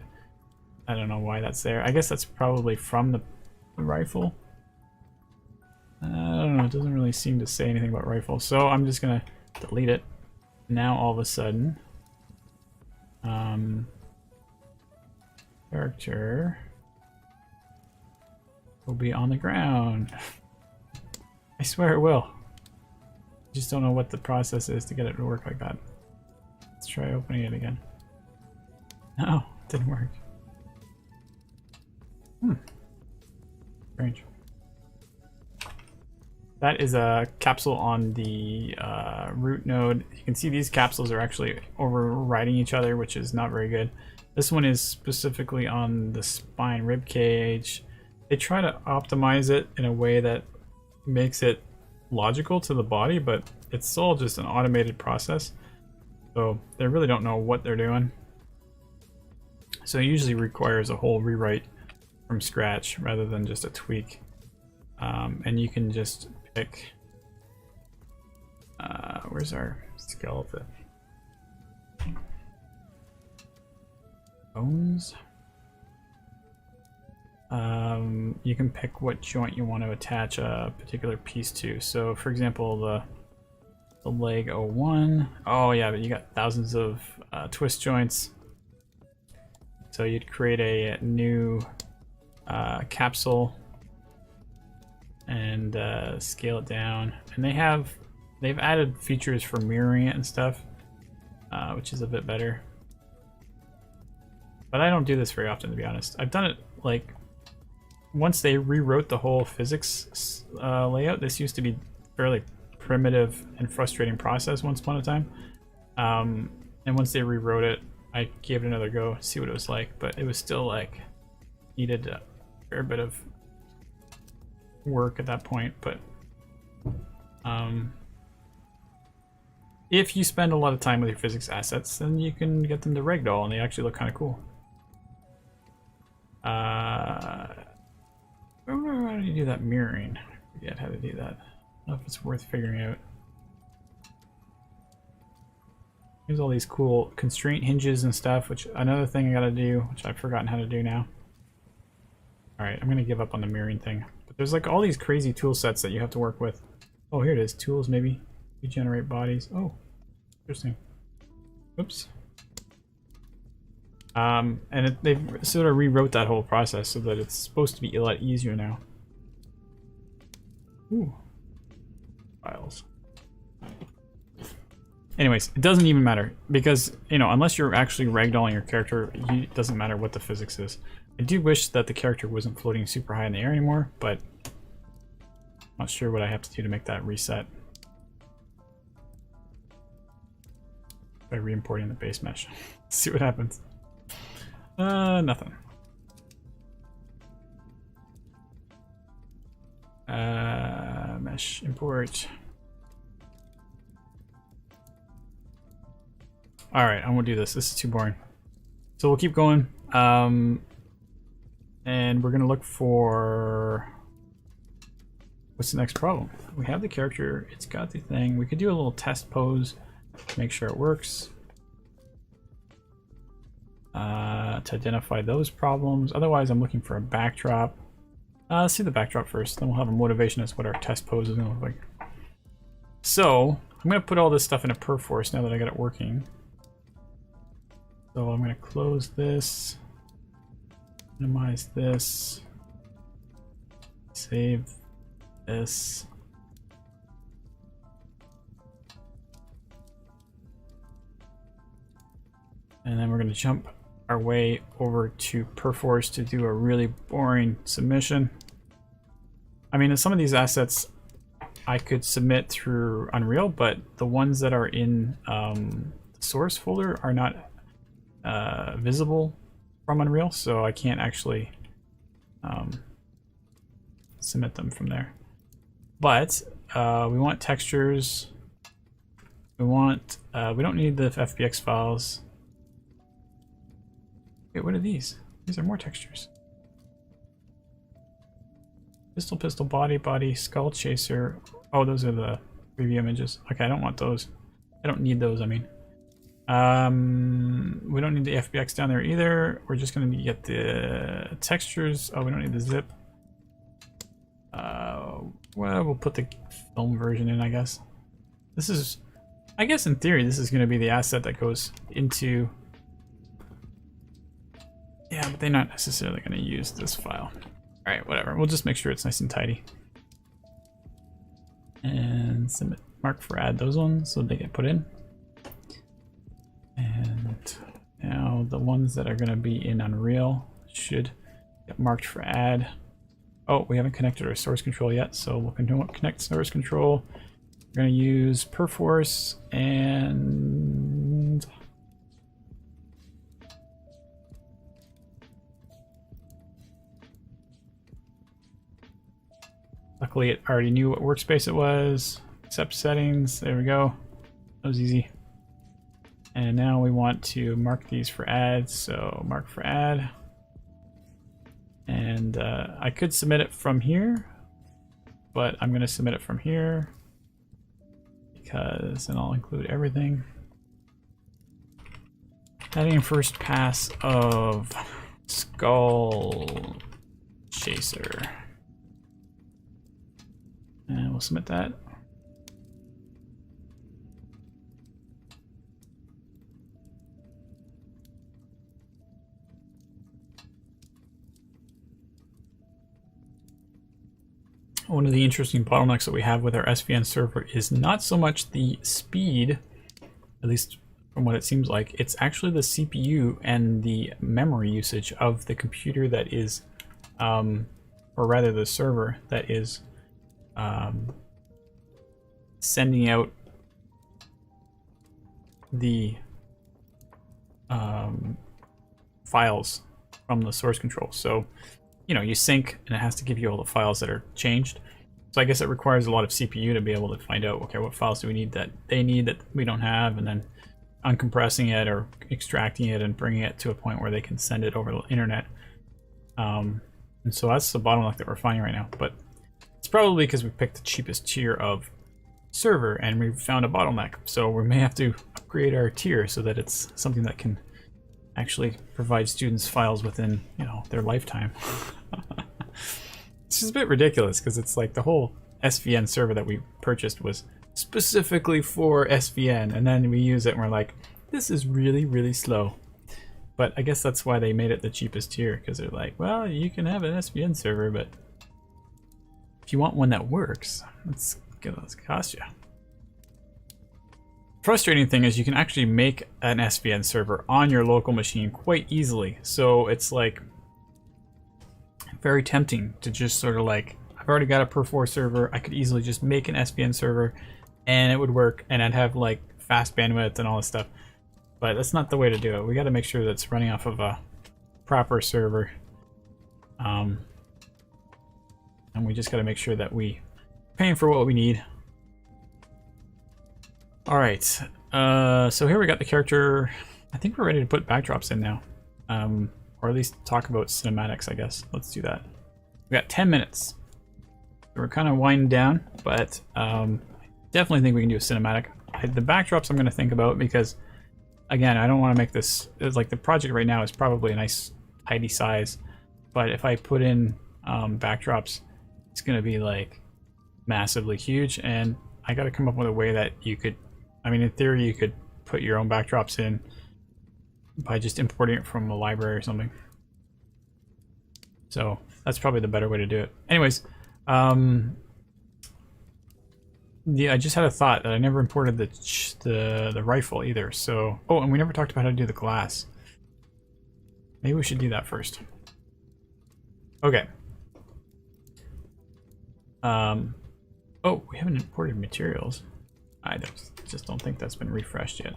I don't know why that's there. I guess that's probably from the rifle. I don't know. It doesn't really seem to say anything about rifle. So I'm just going to delete it. Now all of a sudden, character will be on the ground. I swear it will. Just don't know what the process is to get it to work like that. Let's try opening it again. No, it didn't work. Strange. That is a capsule on the root node. You can see these capsules are actually overriding each other, which is not very good. This one is specifically on the spine rib cage. They try to optimize it in a way that makes it logical to the body, but it's all just an automated process, so they really don't know what they're doing. So it usually requires a whole rewrite from scratch rather than just a tweak. And you can just pick where's our skeleton? Bones. You can pick what joint you want to attach a particular piece to. So for example, the leg 01. Oh yeah, but you got thousands of twist joints. So you'd create a new capsule and scale it down. And they've added features for mirroring it and stuff, which is a bit better. But I don't do this very often, to be honest. I've done it like once they rewrote the whole physics layout. This used to be fairly primitive and frustrating process once upon a time. And once they rewrote it, I gave it another go to see what it was like, but it was still like needed a fair bit of work at that point. But if you spend a lot of time with your physics assets, then you can get them to ragdoll and they actually look kind of cool. do you do that mirroring? I forget how to do that. I don't know if it's worth figuring out. Here's all these cool constraint hinges and stuff, which another thing I gotta do, which I've forgotten how to do now. Alright, I'm gonna give up on the mirroring thing. But there's like all these crazy tool sets that you have to work with. Oh, here it is. Tools, maybe. Regenerate bodies. Oh, interesting. Oops. And they've sort of rewrote that whole process so that it's supposed to be a lot easier now. Ooh. Files. Anyways, it doesn't even matter because, you know, unless you're actually ragdolling your character, it doesn't matter what the physics is. I do wish that the character wasn't floating super high in the air anymore, but I'm not sure what I have to do to make that reset. By re-importing the base mesh. See what happens. Nothing. Mesh import. Alright, I'm gonna do this. This is too boring. So we'll keep going. And we're gonna look for... What's the next problem? We have the character, it's got the thing. We could do a little test pose to make sure it works. To identify those problems. Otherwise, I'm looking for a backdrop. Let's see the backdrop first, then we'll have a motivation as what our test pose is gonna look like. So, I'm gonna put all this stuff in a perforce now that I got it working. So I'm gonna close this, minimize this, save this. And then we're gonna jump our way over to Perforce to do a really boring submission. I mean, some of these assets I could submit through Unreal, but the ones that are in the source folder are not visible from Unreal, so I can't actually submit them from there. But we want textures. We want we don't need the FBX files. Wait, what are these? These are more textures. Pistol, pistol, body, body, skullchaser. Oh, those are the preview images. Okay, I don't want those. I don't need those, I mean. We don't need the FBX down there either. We're just going to get the textures. Oh, we don't need the zip. Well, we'll put the film version in, I guess. This is, I guess in theory, this is going to be the asset that goes into... Yeah, but they're not necessarily going to use this file. Alright, whatever. We'll just make sure it's nice and tidy. And submit, mark for add those ones so they get put in. And now the ones that are going to be in Unreal should get marked for add. Oh, we haven't connected our source control yet, so we'll connect source control. We're going to use Perforce and... Luckily, it already knew what workspace it was. Accept settings. There we go. That was easy. And now we want to mark these for add. So mark for add. And I could submit it from here, but I'm going to submit it from here because then I'll include everything. Adding first pass of skullchaser. And we'll submit that. One of the interesting bottlenecks that we have with our SVN server is not so much the speed, at least from what it seems like, it's actually the CPU and the memory usage of the computer that is, or rather the server that is sending out the files from the source control. So, you know, you sync and it has to give you all the files that are changed. So I guess it requires a lot of CPU to be able to find out, okay, what files do we need that they need that we don't have, and then uncompressing it or extracting it and bringing it to a point where they can send it over the internet. And so that's the bottleneck that we're finding right now. But it's probably because we picked the cheapest tier of server and we found a bottleneck. So we may have to upgrade our tier so that it's something that can actually provide students files within, you know, their lifetime. It's just a bit ridiculous because it's like the whole SVN server that we purchased was specifically for SVN, and then we use it and we're like, this is really, really slow. But I guess that's why they made it the cheapest tier, because they're like, well, you can have an SVN server, but if you want one that works, it's gonna cost you. Frustrating thing is you can actually make an SVN server on your local machine quite easily. So it's like very tempting to just sort of like, I've already got a Per4 server, I could easily just make an SVN server and it would work and I'd have like fast bandwidth and all this stuff. But that's not the way to do it. We got to make sure that it's running off of a proper server. And we just got to make sure that we paying for what we need. All right, so here we got the character. I think we're ready to put backdrops in now, or at least talk about cinematics, I guess. Let's do that. We got 10 minutes. We're kind of winding down, but definitely think we can do a cinematic. The backdrops I'm going to think about because, again, I don't want to make this, like the project right now is probably a nice tidy size, but if I put in backdrops, it's going to be like massively huge, and I got to come up with a way that you could, I mean, in theory, you could put your own backdrops in by just importing it from a library or something. So that's probably the better way to do it. Anyways, yeah, I just had a thought that I never imported the rifle either. So, oh, and we never talked about how to do the glass. Maybe we should do that first. Okay. Oh, we haven't imported materials. I just don't think that's been refreshed yet.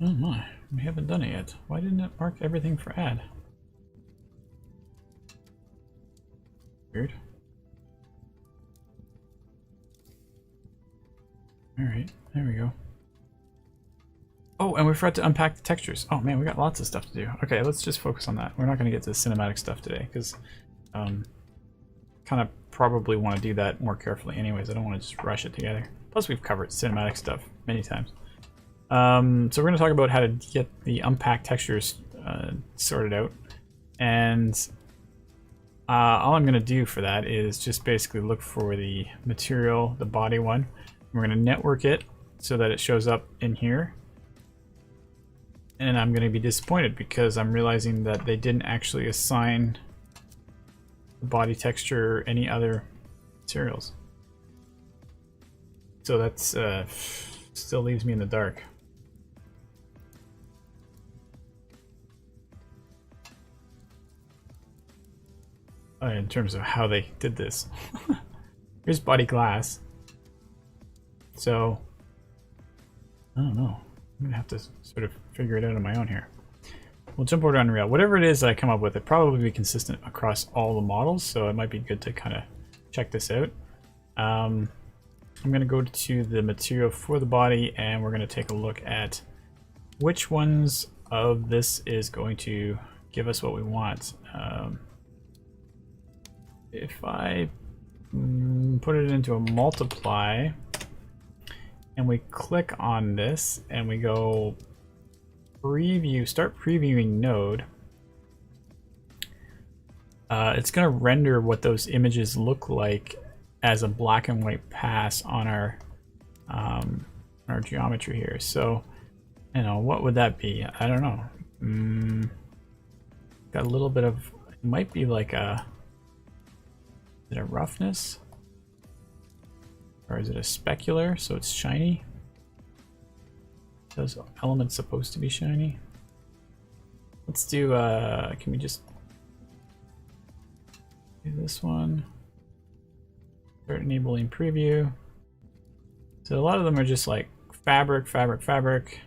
Oh my, we haven't done it yet. Why didn't it mark everything for add? Weird. Alright, there we go. Oh, and we forgot to unpack the textures. Oh man, we got lots of stuff to do. Okay, let's just focus on that. We're not going to get to the cinematic stuff today, because kind of probably want to do that more carefully anyways. I don't want to just rush it together. Plus we've covered cinematic stuff many times. So we're going to talk about how to get the unpacked textures sorted out. And all I'm going to do for that is just basically look for the material, the body one. We're going to network it so that it shows up in here. And I'm going to be disappointed because I'm realizing that they didn't actually assign the body texture any other materials. So that's still leaves me in the dark. In terms of how they did this. Here's body glass. So, I don't know. I'm gonna have to sort of figure it out on my own here. We'll jump over to Unreal. Whatever it is that I come up with, it probably be consistent across all the models, so it might be good to kind of check this out. I'm gonna go to the material for the body, and we're gonna take a look at which ones of this is going to give us what we want. If I put it into a multiply and we click on this and we go preview, start previewing node, it's going to render what those images look like as a black and white pass on our geometry here. So, you know, what would that be? I don't know. Got a little bit of, it might be like a, is it a roughness? Or is it a specular, so it's shiny? Those elements supposed to be shiny? Let's do, can we just do this one? Start enabling preview. So a lot of them are just like fabric, fabric, fabric.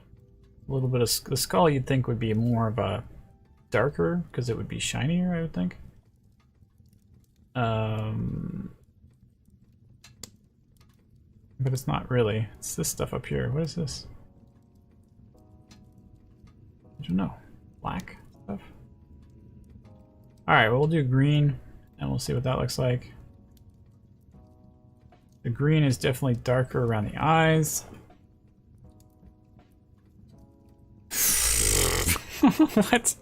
A little bit of the skull you'd think would be more of a darker, because it would be shinier, I would think. But it's not really. It's this stuff up here. What is this? I don't know. Black stuff? Alright, well, we'll do green, and we'll see what that looks like. The green is definitely darker around the eyes. What?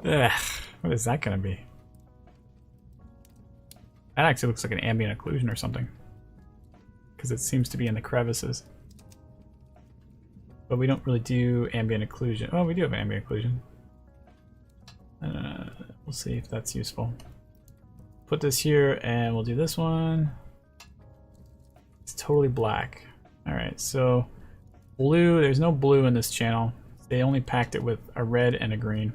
Ugh, what is that gonna be? That actually looks like an ambient occlusion or something. Because it seems to be in the crevices. But we don't really do ambient occlusion. Oh, we do have ambient occlusion. We'll see if that's useful. Put this here and we'll do this one. It's totally black. Alright, so blue, there's no blue in this channel. They only packed it with a red and a green.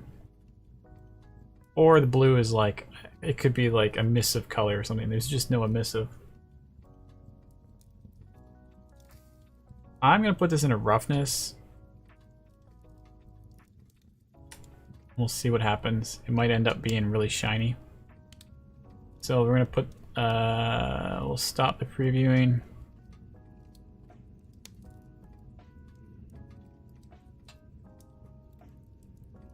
Or the blue is like, it could be like emissive color or something. There's just no emissive. I'm gonna put this into roughness. We'll see what happens. It might end up being really shiny. So we're gonna put, we'll stop the previewing.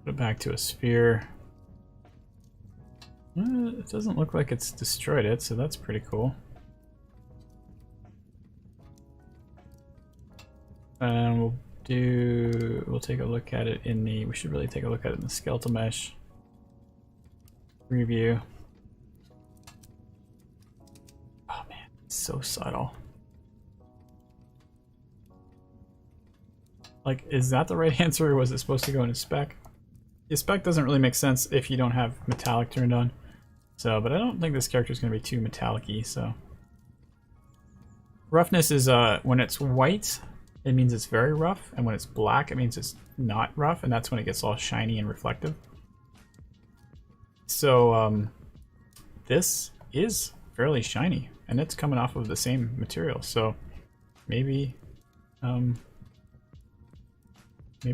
Put it back to a sphere. It doesn't look like it's destroyed it, so that's pretty cool. And we'll take a look at it in the, we should really take a look at it in the skeletal mesh preview. Oh man, it's so subtle. Like, is that the right answer, or was it supposed to go in a spec? The spec doesn't really make sense if you don't have metallic turned on. So, but I don't think this character is going to be too metallic-y, so. Roughness is when it's white, it means it's very rough, and when it's black, it means it's not rough, and that's when it gets all shiny and reflective. So, this is fairly shiny, and it's coming off of the same material, so maybe, maybe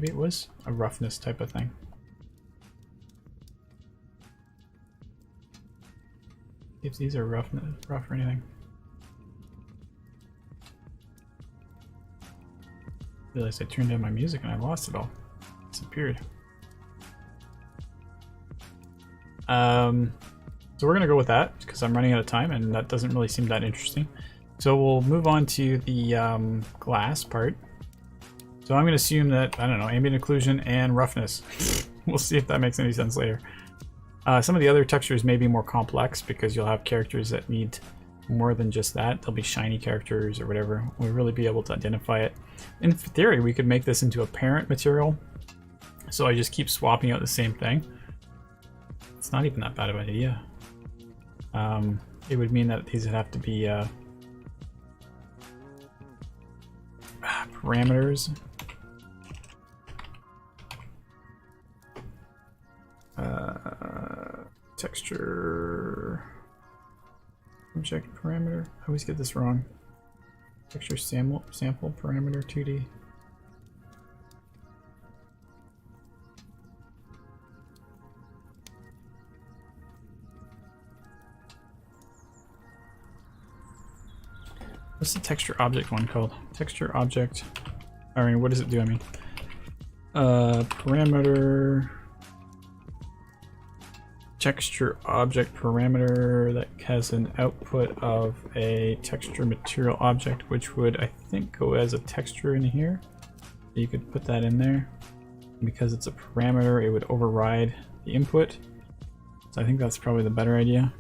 it was a roughness type of thing. If these are rough or anything. Realized I turned down my music and I lost it all. It disappeared. So we're gonna go with that because I'm running out of time and that doesn't really seem that interesting. So we'll move on to the glass part. So I'm gonna assume that, I don't know, ambient occlusion and roughness. We'll see if that makes any sense later. Some of the other textures may be more complex because you'll have characters that need more than just that. They'll be shiny characters or whatever. We'll really be able to identify it. In theory, we could make this into a parent material. So I just keep swapping out the same thing. It's not even that bad of an idea. It would mean that these would have to be parameters. Texture object parameter. I always get this wrong. Texture sample parameter 2D. What's the texture object one called? Texture object. I mean, what does it do? I mean, parameter. Texture object parameter that has an output of a texture material object, which would, I think, go as a texture in here. You could put that in there. And because it's a parameter, it would override the input. So I think that's probably the better idea.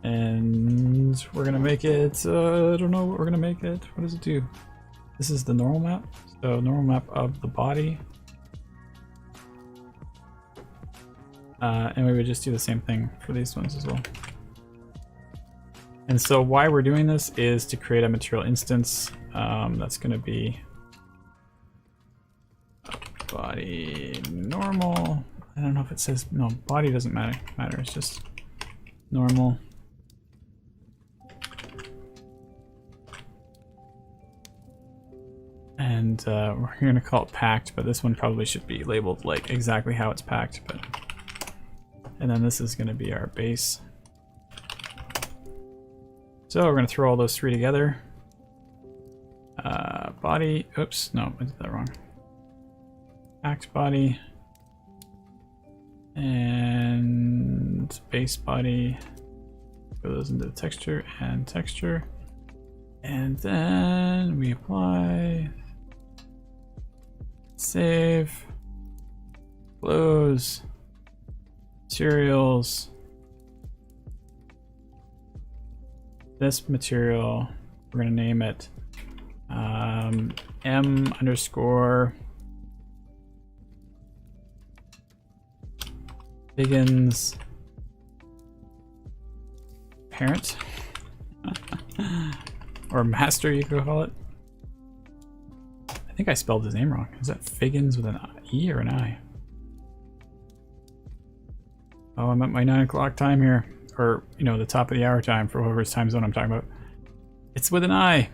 And we're gonna make it, I don't know what we're gonna make it. What does it do? This is the normal map. So normal map of the body. And we would just do the same thing for these ones as well. And so why we're doing this is to create a material instance that's going to be body normal. I don't know if it says, no, body doesn't matter, it's just normal. And we're going to call it packed, but this one probably should be labeled like exactly how it's packed. But and then this is going to be our base. So we're going to throw all those three together. Body, oops, no, I did that wrong. axe body, and base body. Put those into the texture and texture. And then we apply, save, close, materials. This material, we're gonna name it M underscore Higgins parent. Or master, you could call it. I think I spelled his name wrong. Is that Figgins with an E or an I? Oh, I'm at my 9 o'clock time here. Or, you know, the top of the hour time for whoever's time zone I'm talking about. It's with an I.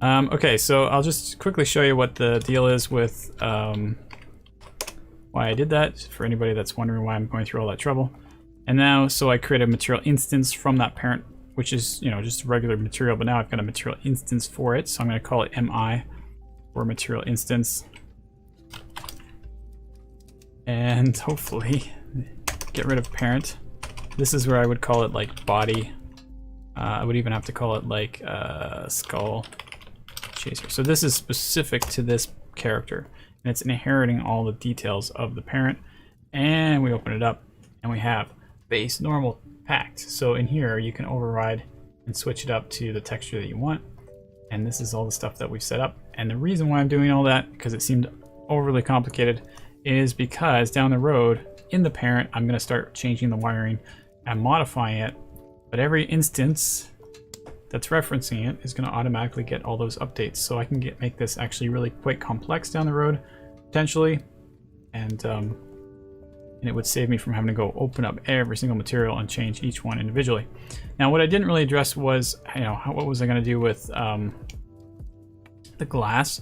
Okay, so I'll just quickly show you what the deal is with why I did that, for anybody that's wondering why I'm going through all that trouble. And now, so I create a material instance from that parent, which is, you know, just a regular material, but now I've got a material instance for it. So I'm going to call it MI for material instance. And hopefully get rid of parent. This is where I would call it like body. I would even have to call it like skull chaser. So this is specific to this character, and it's inheriting all the details of the parent. And we open it up and we have base normal packed. So in here you can override and switch it up to the texture that you want. And this is all the stuff that we've set up. And the reason why I'm doing all that, because it seemed overly complicated, is because down the road in the parent I'm going to start changing the wiring and modifying it, but every instance that's referencing it is going to automatically get all those updates. So I can make this actually really quite complex down the road potentially, and it would save me from having to go open up every single material and change each one individually. Now what I didn't really address was, you know, what was I going to do with the glass,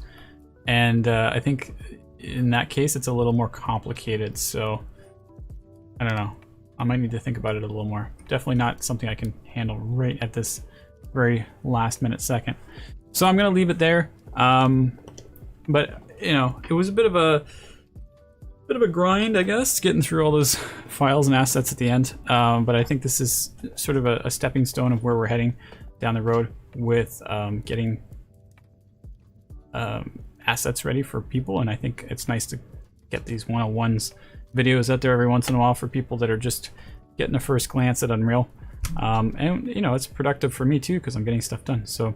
and I think in that case it's a little more complicated, so I don't know. I might need to think about it a little more. Definitely not something I can handle right at this very last minute second. So I'm gonna leave it there. But you know, it was a bit of a grind, I guess, getting through all those files and assets at the end. But I think this is sort of a stepping stone of where we're heading down the road with getting assets ready for people. And I think it's nice to get these 101s videos out there every once in a while for people that are just getting a first glance at Unreal. And you know, it's productive for me too, because I'm getting stuff done. So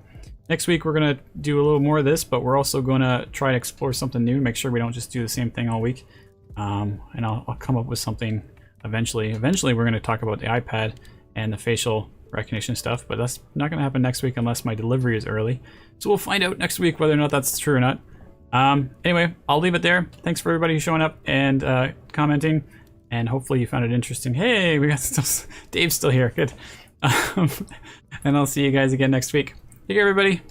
next week we're gonna do a little more of this, but we're also gonna try to explore something new, make sure we don't just do the same thing all week. And I'll come up with something eventually. Eventually we're gonna talk about the iPad and the facial recognition stuff, but that's not gonna happen next week unless my delivery is early. So we'll find out next week whether or not that's true or not. Anyway, I'll leave it there. Thanks for everybody who's showing up and commenting, and hopefully you found it interesting. Hey, we got Dave's still here. Good. And I'll see you guys again next week. Take care, everybody.